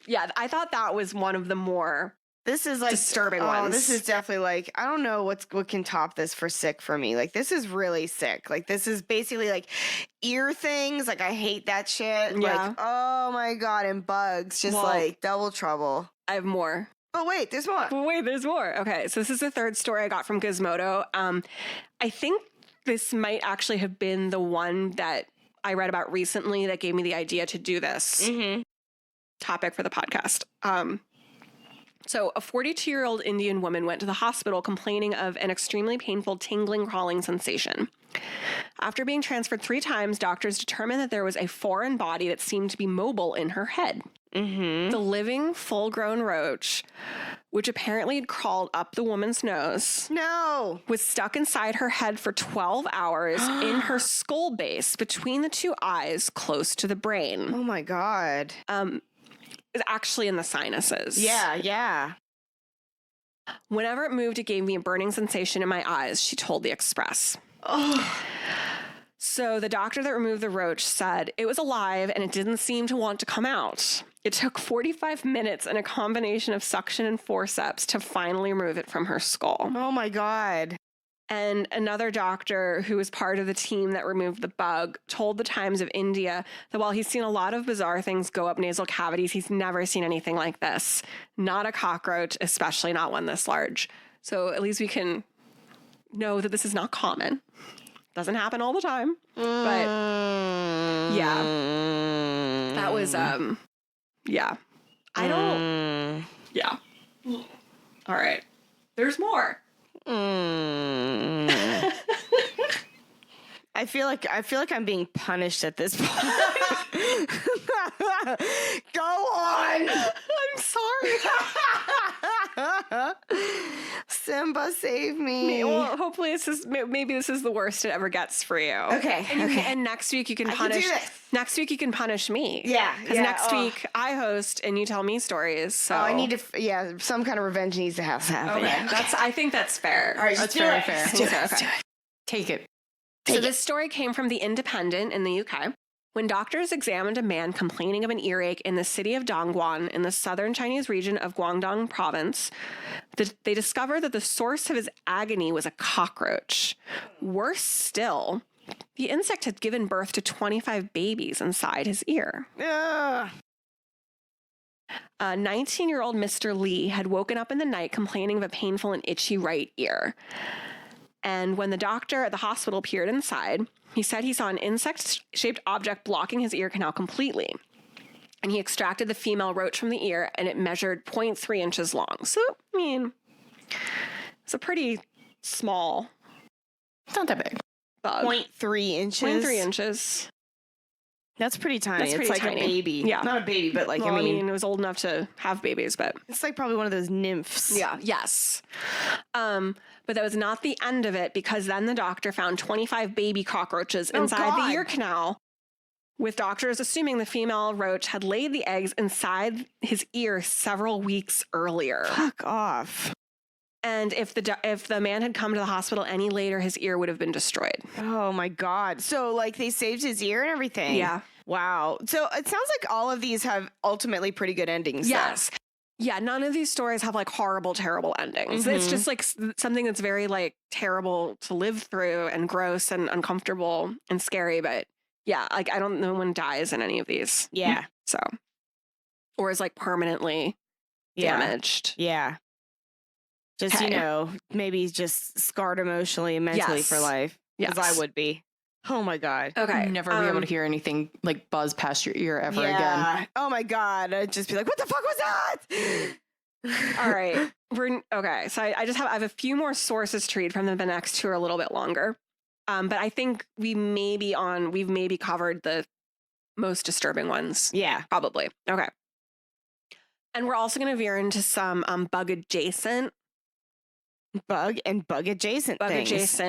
yeah, I thought that was one of the more This is like disturbing oh, ones. This is definitely like I don't know what can top this for sick for me. Like this is really sick. Like this is basically like ear things. Like I hate that shit. Yeah. Like oh my God, and bugs. Just Well, like double trouble. I have more. Oh wait, there's more. But wait, there's more. Okay, so this is the third story I got from Gizmodo. I think this might actually have been the one that I read about recently that gave me the idea to do this topic for the podcast. So a 42-year-old Indian woman went to the hospital complaining of an extremely painful tingling, crawling sensation. After being transferred 3 times, doctors determined that there was a foreign body that seemed to be mobile in her head. The living, full-grown roach, which apparently had crawled up the woman's nose, was stuck inside her head for 12 hours in her skull base between the 2 eyes close to the brain. Oh my God. It's actually in the sinuses. Yeah. Whenever it moved, it gave me a burning sensation in my eyes, she told the Express. Oh. So the doctor that removed the roach said it was alive and it didn't seem to want to come out. It took 45 minutes and a combination of suction and forceps to finally remove it from her skull. Oh my God. And another doctor who was part of the team that removed the bug told the Times of India that while he's seen a lot of bizarre things go up nasal cavities, he's never seen anything like this. Not a cockroach, especially not one this large. So at least we can know that this is not common. Doesn't happen all the time. But yeah, that was, yeah. I don't, yeah. All right. There's more. I I feel like I'm being punished at this point. Go on. I'm sorry. Simba, save me. Well, hopefully maybe this is the worst it ever gets for you. Okay. And next week you can I can punish. do this. Next week you can punish me. Yeah, Because yeah, next week I host and you tell me stories. So I need to. Some kind of revenge needs to happen. Okay, Yeah. I think that's fair. All right, That's just do very it. fair. Just do it. Okay. Let's do it. Take it. So this story came from The Independent in the UK. When doctors examined a man complaining of an earache in the city of Dongguan in the southern Chinese region of Guangdong province, they discovered that the source of his agony was a cockroach. Worse still, the insect had given birth to 25 babies inside his ear. Ugh. 19-year-old Mr. Lee had woken up in the night complaining of a painful and itchy right ear. And when the doctor at the hospital peered inside, he said he saw an insect-shaped object blocking his ear canal completely. And he extracted the female roach from the ear, and it measured 0.3 inches long. So, I mean, it's a pretty small It's not that big. bug. 0.3 inches. 0.3 inches. That's pretty tiny. That's pretty it's like tiny. a baby. Yeah. Not a baby, but like, Well, I mean, it was old enough to have babies, but it's like probably one of those nymphs. yeah, yes. But that was not the end of it, because then the doctor found 25 baby cockroaches inside God. the ear canal, with doctors assuming the female roach had laid the eggs inside his ear several weeks earlier. Fuck off. And if the man had come to the hospital any later, his ear would have been destroyed. Oh my God. So like they saved his ear and everything. Yeah. Wow. So it sounds like all of these have ultimately pretty good endings. though. Yes. Yeah, none of these stories have like horrible, terrible endings. It's just like something that's very like terrible to live through and gross and uncomfortable and scary. But yeah, like I don't know when dies in any of these. Yeah. So, or is like permanently Yeah. damaged. Yeah. Just, Okay. maybe just scarred emotionally and mentally for Yes. life. Because Yes. I would be. Oh my God. Okay. Never be able to hear anything like buzz past your ear ever again. Oh my God. I'd just be like, what the fuck was that? All right. Okay. So I have a few more sources to read from them. The next two are a little bit longer. But I think we've maybe covered the most disturbing ones. Yeah. Probably. Okay. And we're also going to veer into some bug adjacent Bug adjacent things.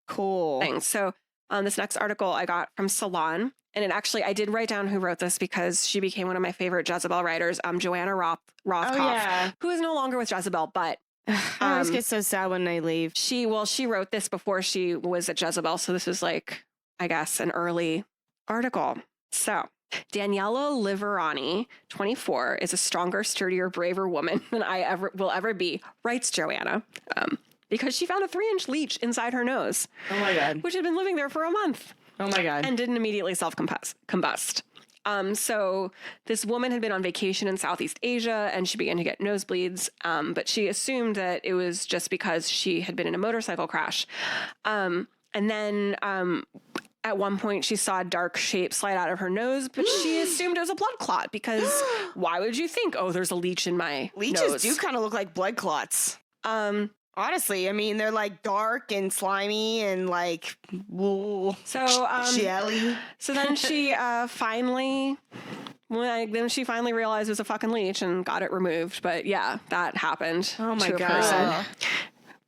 Cool. things. So this next article I got from Salon, and I did write down who wrote this because she became one of my favorite Jezebel writers, Joanna Rothkopf, Oh, yeah. who is no longer with Jezebel, but I always get so sad when they leave. she wrote this before she was at Jezebel. So this is like, I guess, an early article. So Daniela Liverani, 24, is a stronger, sturdier, braver woman than I will ever be, writes Joanna, because she found a 3-inch leech inside her nose, Oh my God. which had been living there for a month Oh my God. and didn't immediately self-combust. So this woman had been on vacation in Southeast Asia and she began to get nosebleeds, but she assumed that it was just because she had been in a motorcycle crash. And then at one point she saw a dark shape slide out of her nose, but she assumed it was a blood clot because why would you think, oh, there's a leech in my Leeches nose? do kind of look like blood clots. Honestly, I mean, they're like dark and slimy and like jelly. So then she finally realized it was a fucking leech and got it removed. But yeah, that happened. Oh my to a God. person.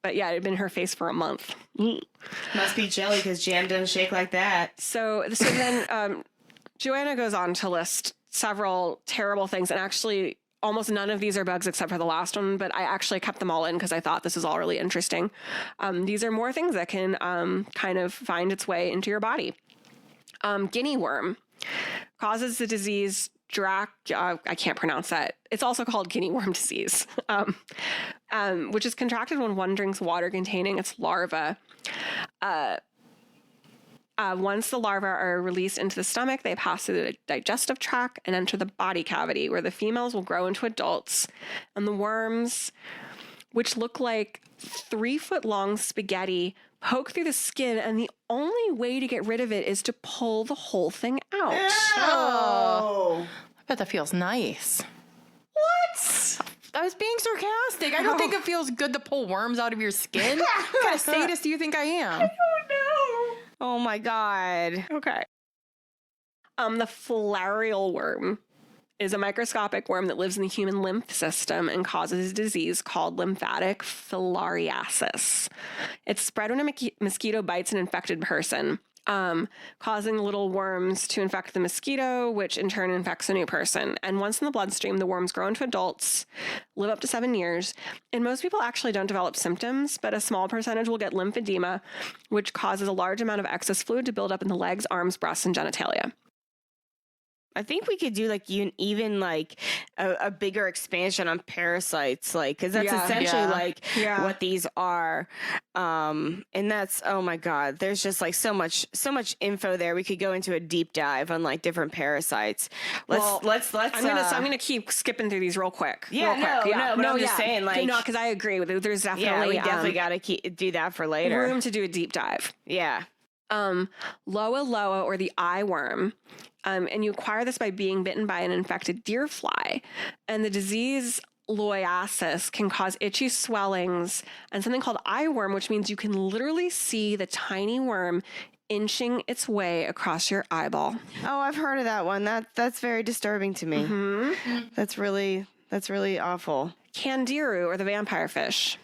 But yeah, it had been in her face for a month. Must be jelly because jam doesn't shake like that. So then Joanna goes on to list several terrible things, and actually almost none of these are bugs except for the last one, but I actually kept them all in because I thought this was all really interesting. These are more things that can kind of find its way into your body. Guinea worm causes the disease I can't pronounce that. It's also called guinea worm disease, which is contracted when one drinks water containing its larva. Once the larvae are released into the stomach, they pass through the digestive tract and enter the body cavity, where the females will grow into adults. And the worms, which look like 3-foot-long spaghetti, poke through the skin, and the only way to get rid of it is to pull the whole thing out. Oh. I bet that feels nice. What? I was being sarcastic. I don't think it feels good to pull worms out of your skin. What kind of sadist do you think I am? Oh, no. Oh my God. Okay. The filarial worm is a microscopic worm that lives in the human lymph system and causes a disease called lymphatic filariasis. It's spread when a mosquito bites an infected person, causing little worms to infect the mosquito, which in turn infects a new person. And once in the bloodstream, the worms grow into adults, live up to 7 years, and most people actually don't develop symptoms, but a small percentage will get lymphedema, which causes a large amount of excess fluid to build up in the legs, arms, breasts, and genitalia. I think we could do like even like a bigger expansion on parasites, like because that's essentially like what these are, and that's oh my God, there's just like so much info there. We could go into a deep dive on like different parasites. Let's. I'm gonna keep skipping through these real quick. But I'm just saying like no, because I agree with it. There's definitely we definitely got to do that for later. Room to do a deep dive. Yeah. Loa or the eye worm. And you acquire this by being bitten by an infected deer fly. And the disease loiasis can cause itchy swellings and something called eye worm, which means you can literally see the tiny worm inching its way across your eyeball. Oh, I've heard of that one. That's very disturbing to me. Mm-hmm. That's really awful. Candiru, or the vampire fish,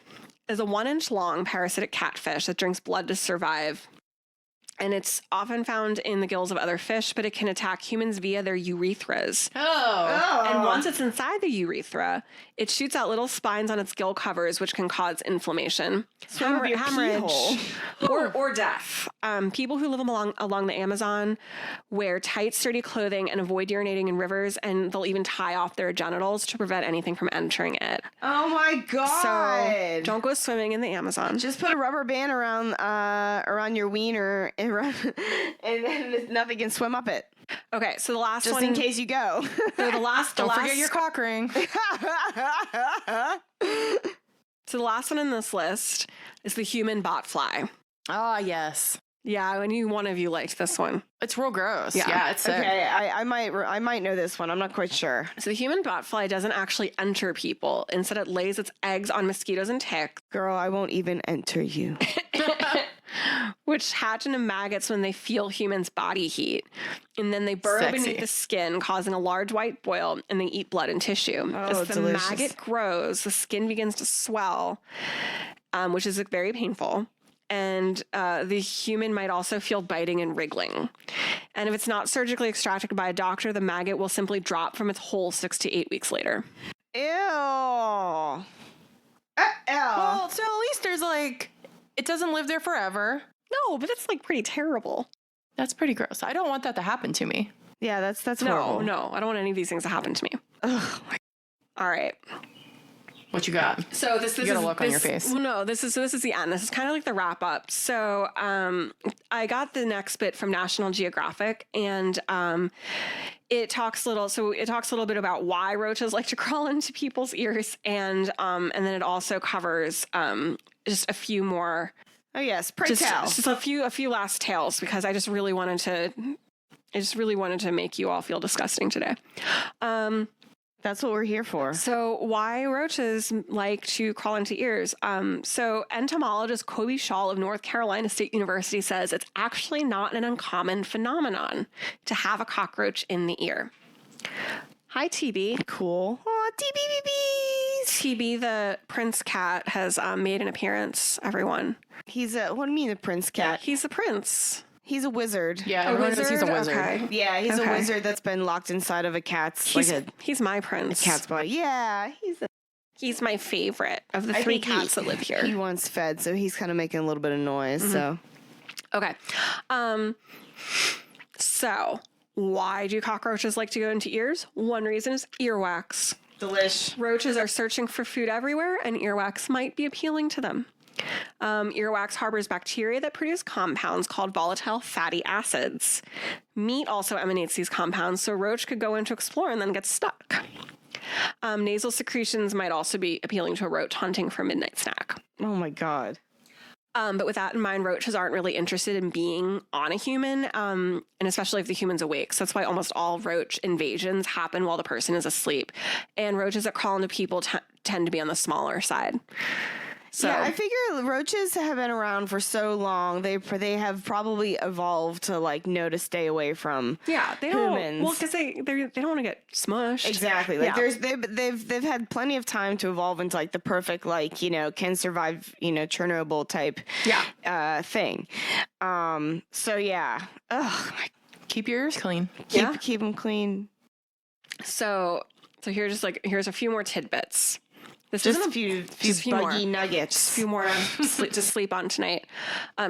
is a 1-inch long parasitic catfish that drinks blood to survive. And it's often found in the gills of other fish, but it can attack humans via their urethras. Oh. And once it's inside the urethra, it shoots out little spines on its gill covers, which can cause inflammation, hemorrhage, or death. People who live along the Amazon wear tight, sturdy clothing and avoid urinating in rivers, and they'll even tie off their genitals to prevent anything from entering it. Oh my God. So don't go swimming in the Amazon. Just put a rubber band around your wiener and then nothing can swim up it. Okay, so the last just one, in case you go. So don't forget your cock ring. So the last one in this list is the human botfly. Ah, yes. Yeah, one of you liked this one. It's real gross. Yeah, it's sick. Okay, I might know this one. I'm not quite sure. So the human botfly doesn't actually enter people. Instead, it lays its eggs on mosquitoes and ticks. Girl, I won't even enter you. Which hatch into maggots when they feel humans' body heat. And then they burrow beneath the skin, causing a large white boil, and they eat blood and tissue. Oh, as the maggot grows, the skin begins to swell, which is very painful. And the human might also feel biting and wriggling. And if it's not surgically extracted by a doctor, the maggot will simply drop from its hole 6 to 8 weeks later. Ew. Well, so at least there's like, it doesn't live there forever. No, but that's like pretty terrible. That's pretty gross. I don't want that to happen to me. Yeah, that's horrible. No, I don't want any of these things to happen to me. Ugh. All right. What you got? So this you got a look on your face. Well, no, this is the end. This is kind of like the wrap up. So I got the next bit from National Geographic, and it talks a little bit about why roaches like to crawl into people's ears, and then it also covers just a few more. Oh yes, pray tell. Just a few last tales, because I just really wanted to make you all feel disgusting today. That's what we're here for. So why roaches like to crawl into ears? So entomologist Kobe Shaw of North Carolina State University says it's actually not an uncommon phenomenon to have a cockroach in the ear. Hi, TB. Cool. Oh, TB. TB, the prince cat, has made an appearance, everyone. He's what do you mean a prince cat? He's a prince. He's a wizard. Yeah, everyone knows he's a wizard. Okay. Yeah, he's a wizard that's been locked inside of a cat's. He's my prince. A cat's body. Yeah, he's my favorite of the 3 cats that live here. He wants fed, so he's kind of making a little bit of noise. Mm-hmm. So, okay. So why do cockroaches like to go into ears? One reason is earwax. Delish. Roaches are searching for food everywhere, and earwax might be appealing to them. Earwax harbors bacteria that produce compounds called volatile fatty acids. Meat also emanates these compounds, so a roach could go in to explore and then get stuck. Nasal secretions might also be appealing to a roach hunting for a midnight snack. Oh my God. But with that in mind, roaches aren't really interested in being on a human, and especially if the human's awake. So that's why almost all roach invasions happen while the person is asleep. And roaches that crawl into people tend to be on the smaller side. So yeah, I figure roaches have been around for so long. They have probably evolved to like know to stay away from yeah, they don't. humans. Well, because they don't want to get smushed. Exactly. Like Yeah. they've had plenty of time to evolve into like the perfect like can survive Chernobyl type thing. So yeah. Ugh. Keep your ears clean. Keep them clean. So here's a few more tidbits. This Just isn't a few more. buggy nuggets. A few more to sleep on tonight.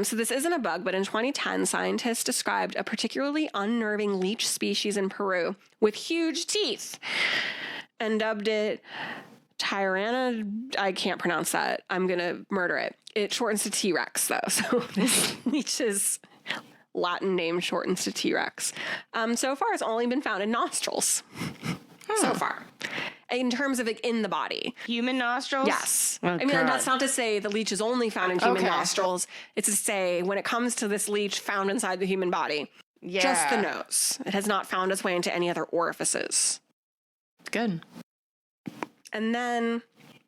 So this isn't a bug, but in 2010, scientists described a particularly unnerving leech species in Peru with huge teeth and dubbed it Tyranna. I can't pronounce that. I'm going to murder it. It shortens to T-Rex, though. So this leech's Latin name shortens to T-Rex. So far, it's only been found in nostrils. So far. In terms of in the body. Human nostrils? Yes. Oh, I mean, God. that's not to say the leech is only found in human Okay. nostrils. It's to say when it comes to this leech found inside the human body, just the nose. It has not found its way into any other orifices. Good. And then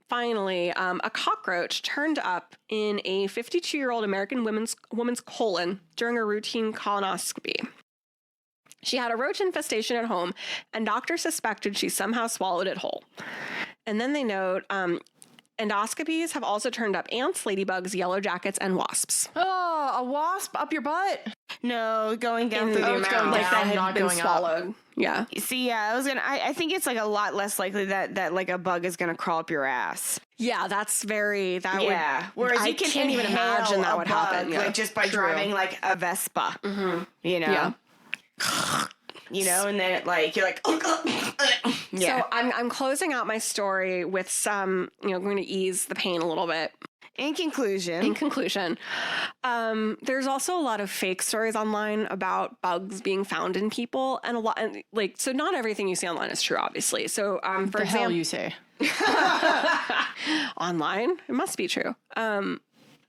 finally, a cockroach turned up in a 52-year-old American woman's colon during a routine colonoscopy. She had a roach infestation at home, and doctors suspected she somehow swallowed it whole. And then they note endoscopies have also turned up ants, ladybugs, yellow jackets, and wasps. Oh, a wasp up your butt? No, going down through the it's mouth. going Like down, that had not been going up. swallowed. Yeah. See, yeah, I think it's like a lot less likely that like a bug is gonna crawl up your ass. Yeah, that's very, that Yeah. Whereas I you can can't even inhale imagine that a would bug, happen. Yeah. like just by True. driving like a Vespa. Mhm. Yeah. And then it like you're like yeah. So I'm closing out my story with some, going to ease the pain a little bit. In conclusion, In conclusion, there's also a lot of fake stories online about bugs being found in people, and so not everything you see online is true, obviously. So, for The hell example, you say? online, it must be true.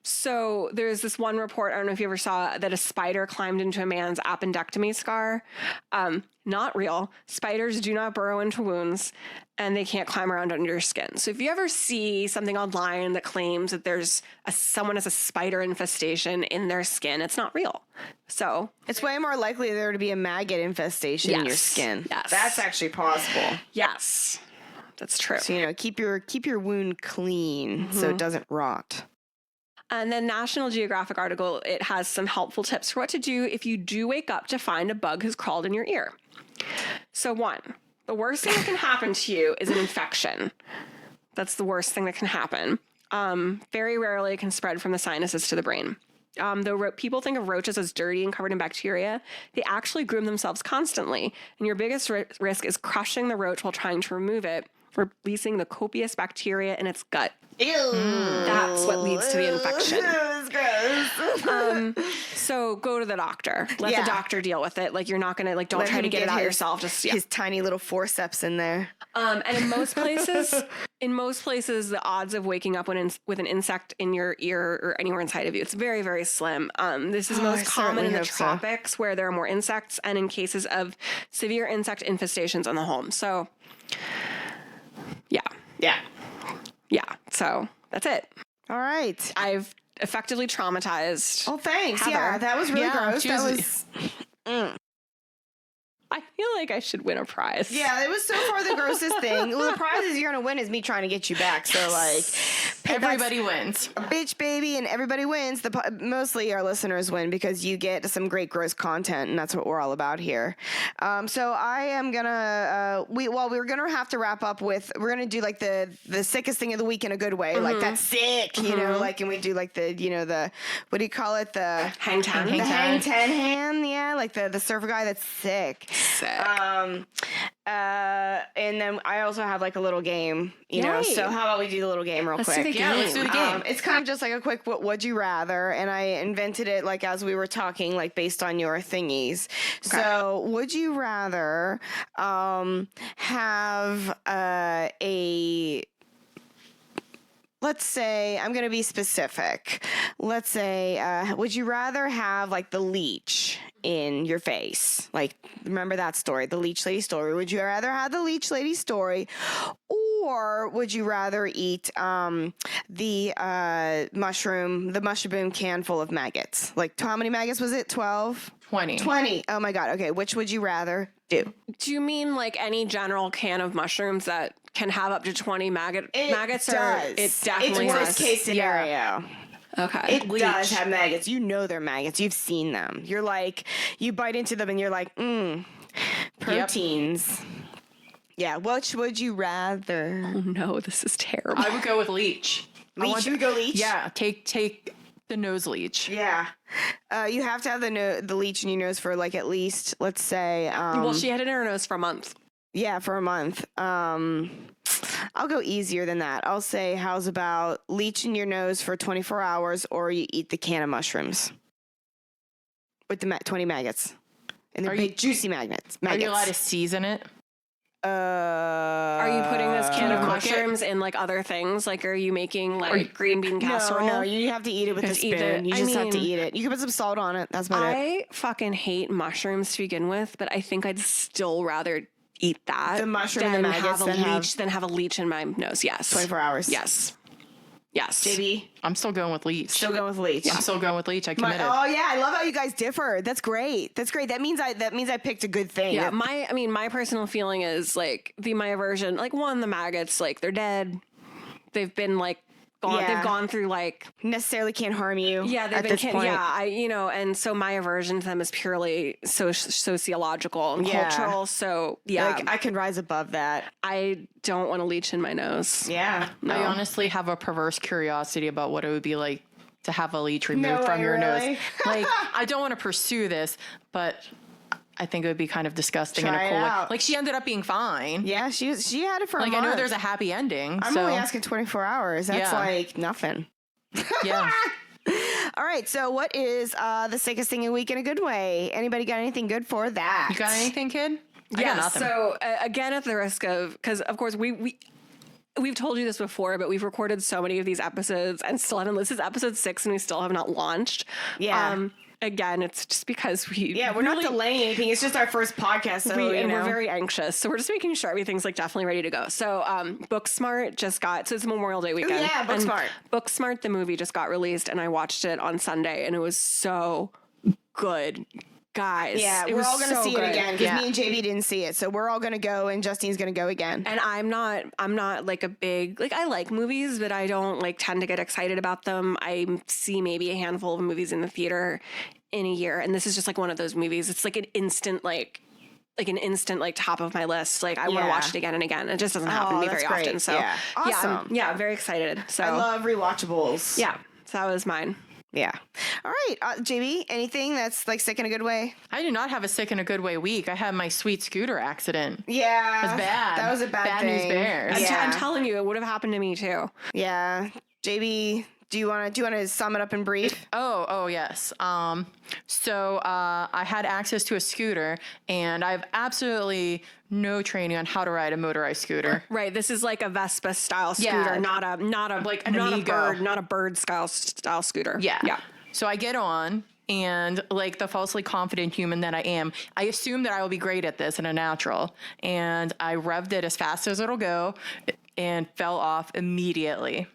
So there's this one report, I don't know if you ever saw, that a spider climbed into a man's appendectomy scar. Not real. Spiders do not burrow into wounds, and they can't climb around under your skin. So if you ever see something online that claims that someone has a spider infestation in their skin, it's not real. So it's way more likely there to be a maggot infestation in your Yes. skin. Yes. That's actually possible. yes, that's true. So keep your wound clean so it doesn't rot. And then National Geographic article, it has some helpful tips for what to do if you do wake up to find a bug has crawled in your ear. So 1, the worst thing that can happen to you is an infection. That's the worst thing that can happen. Very rarely it can spread from the sinuses to the brain. Though people think of roaches as dirty and covered in bacteria, they actually groom themselves constantly. And your biggest risk is crushing the roach while trying to remove it, releasing the copious bacteria in its gut. Ew. That's what leads to the infection. It's gross. So go to the doctor. Let Yeah. the doctor deal with it. Like, you're not going to, don't Let try to him get it out his- yourself. Just, his tiny little forceps in there. And in most places, the odds of waking up with an insect in your ear or anywhere inside of you, it's very, very slim. This is most I common in the certainly hope so. tropics where there are more insects and in cases of severe insect infestations on the home. So, yeah. So that's it. All right. I've effectively traumatized. Oh, thanks. Heather. Yeah, that was really Yeah, gross. she That was- was. I feel like I should win a prize. Yeah, it was so far the grossest thing. Well, the prizes you're gonna win is me trying to get you back. So like, Everybody wins. a bitch, baby, and everybody wins. Mostly our listeners win because you get some great gross content, and that's what we're all about here. So I am gonna we're gonna have to wrap up with we're gonna do like the sickest thing of the week in a good way, like that's sick, like, and we do like the what do you call it, the Hang ten. the hang 10 hand, yeah, like the surfer guy that's sick. Sick. And then I also have like a little game, know. Yay. So how about we do the little game real Let's quick? do the Yeah, let's do the game. It's kind of just like a quick would you rather, and I invented it like as we were talking, like based on your thingies. Okay. So would you rather have a let's say, I'm going to be specific. Let's say, would you rather have like the leech in your face? Like, remember that story, the leech lady story. Would you rather have the leech lady story Or would you rather eat the mushroom can full of maggots? Like, how many maggots was it? 12? 20. 20. Oh my God. Okay. Which would you rather do? Do you mean like any general can of mushrooms that can have up to 20 maggots? Or it definitely it's worst has. case scenario. Okay. It does have maggots. You know they're maggots. You've seen them. You're like, you bite into them and you're like, proteins. Yep. Yeah. Which would you rather? Oh no, this is terrible. I would go with leech. Leech? You would go leech? Yeah. Take the nose leech. Yeah. You have to have the leech in your nose for like at least, let's say. Well, she had it in her nose for a month. Yeah, for a month. I'll go easier than that. I'll say, how's about leech in your nose for 24 hours, or you eat the can of mushrooms with the 20 maggots and they're big juicy maggots. Are you allowed to season it? Are you putting this can of mushrooms in like other things? Like, are you making like green bean casserole? No, you have to eat it with a spoon. You just have to eat it. You can put some salt on it. That's about it. I fucking hate mushrooms to begin with, but I think I'd still rather eat that. The mushroom and the maggots than have a leech in my nose. Yes. 24 hours. Yes. Yes. JB? I'm still going with leech. Still going with leech. I'm still going with leech. I committed. Oh yeah, I love how you guys differ. That's great. That's great. That means I picked a good thing. Yeah, my personal feeling is like my aversion, like the maggots, like they're dead. They've been like gone. Yeah. They've gone through like necessarily can't harm you. Yeah, they've been. And so my aversion to them is purely sociological and cultural. So yeah, like, I can rise above that. I don't want to leech in my nose. Yeah, no. I honestly have a perverse curiosity about what it would be like to have a leech removed from your nose. Like, I don't want to pursue this, but I think it would be kind of disgusting in a cool way. Like, she ended up being fine. Yeah, she had it for a month. I know there's a happy ending. I'm only asking 24 hours. That's like nothing. Yeah. All right. So what is the sickest thing in a week in a good way? Anybody got anything good for that? You got anything, kid? I got nothing. So again, at the risk of, because of course we've told you this before, but we've recorded so many of these episodes and still haven't. This is episode 6 and we still have not launched. Yeah. Again, it's just because we're not delaying anything. It's just our first podcast, so we're very anxious. So we're just making sure everything's like definitely ready to go. So Booksmart just got, so it's Memorial Day weekend. Ooh, yeah, Booksmart. Booksmart, the movie just got released, and I watched it on Sunday, and it was so good. Guys, yeah, we're all gonna see it again because me and JB didn't see it, so we're all gonna go, and Justine's gonna go again. And I'm not like a big, like, I like movies, but I don't like tend to get excited about them. I see maybe a handful of movies in the theater in a year, and this is just like one of those movies. It's like an instant top of my list. Like, I want to watch it again and again. It just doesn't happen to me very often. So awesome. Yeah, very excited. So I love rewatchables. Yeah, so that was mine. Yeah. All right. JB, anything that's like sick in a good way? I do not have a sick in a good way week. I had my sweet scooter accident. Yeah. It was bad. That was a bad thing. News bears. I'm telling you, it would have happened to me too. Yeah. JB, do you want to sum it up in brief? Oh yes. So I had access to a scooter, and I have absolutely no training on how to ride a motorized scooter. Right. This is like a Vespa style scooter, not a bird style scooter. Yeah. Yeah. So I get on, and like the falsely confident human that I am, I assume that I will be great at this and a natural. And I revved it as fast as it'll go and fell off immediately.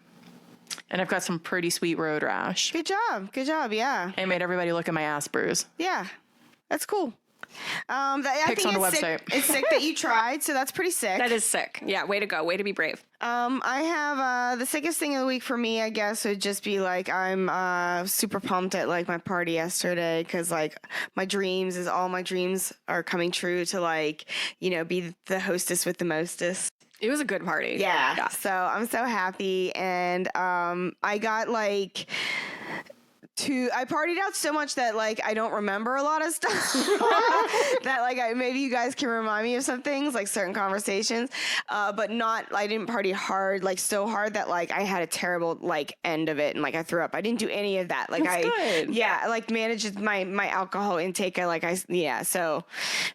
And I've got some pretty sweet road rash. Good job. Yeah. It made everybody look at my ass bruise. Yeah. That's cool. Pics on the website. It's sick that you tried, so that's pretty sick. That is sick. Yeah, way to go. Way to be brave. I have the sickest thing of the week for me, I guess, would just be like I'm super pumped at like my party yesterday because like all my dreams are coming true to like, be the hostess with the mostest. It was a good party. Yeah. So I'm so happy, and I got like I partied out so much that like I don't remember a lot of stuff. That like maybe you guys can remind me of some things, like certain conversations, but not. I didn't party hard, like so hard that like I had a terrible like end of it and like I threw up. I didn't do any of that. Like good. I like managed my alcohol intake. So,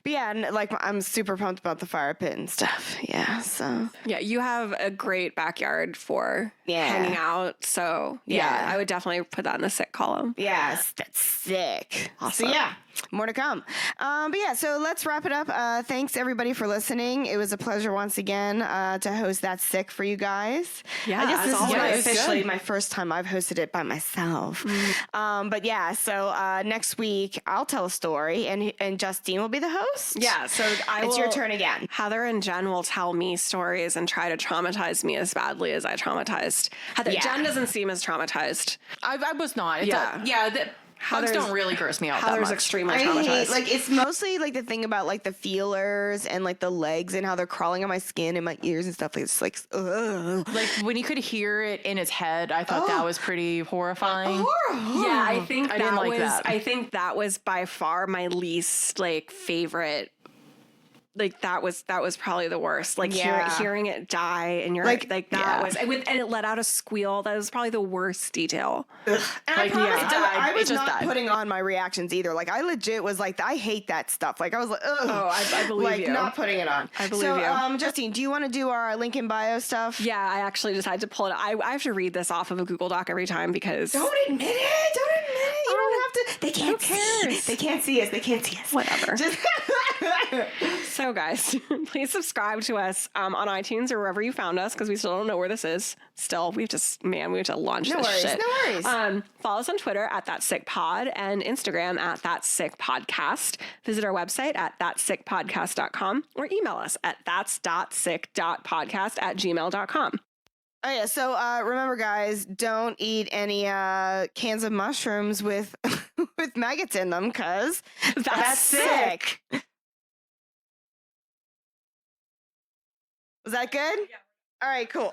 but yeah, and like I'm super pumped about the fire pit and stuff. Yeah, so yeah, you have a great backyard for hanging out. So yeah, I would definitely put that in the sick column. Yes, that's sick. Awesome. So yeah, More to come. But yeah, so let's wrap it up. Thanks everybody for listening. It was a pleasure once again to host That's Sick for you guys. Yeah, I guess as this is always. officially my first time I've hosted it by myself. But yeah, so next week I'll tell a story, and Justine will be the host. Yeah, so It's your turn again. Heather and Jen will tell me stories and try to traumatize me as badly as I traumatized Heather. Yeah. Jen doesn't seem as traumatized. I was not. It's Yeah. bugs Heather's- don't really gross me out that Heather's much. extremely I traumatized. hate, like, it's mostly like the thing about like the feelers and like the legs and how they're crawling on my skin and my ears and stuff. Like, it's like, ugh. Like when you could hear it in his head, I thought that was pretty horrifying. Yeah, I think I didn't that like was. that. I think that was by far my least like favorite. Like that was probably the worst. Like Yeah. hearing it die and you're Like, like that yeah. was and it let out a squeal. That was probably the worst detail. And I Like, promise yeah. It died. I It was just not died. putting on my reactions either. Like I legit was like, I hate that stuff. Like I was like, ugh. Oh, I believe like you. not putting it on. I believe so, you. Justine, do you want to do our link in bio stuff? Yeah, I actually decided to pull it. I have to read this off of a Google Doc every time because Don't admit it. Don't admit it. You don't have to. They can't Who see. cares? They can't see us. They can't see us. whatever. Just So, guys, please subscribe to us on iTunes or wherever you found us because we still don't know where this is. Still, we have to launch No this worries, shit. no worries. Follow us on Twitter at That Sick Pod and Instagram at That Sick Podcast. Visit our website at thatsickpodcast.com or email us at thats.sick.podcast@gmail.com. Oh yeah, so remember guys, don't eat any cans of mushrooms with with maggots in them, cause that's sick. Was that good? Yeah. All right, cool.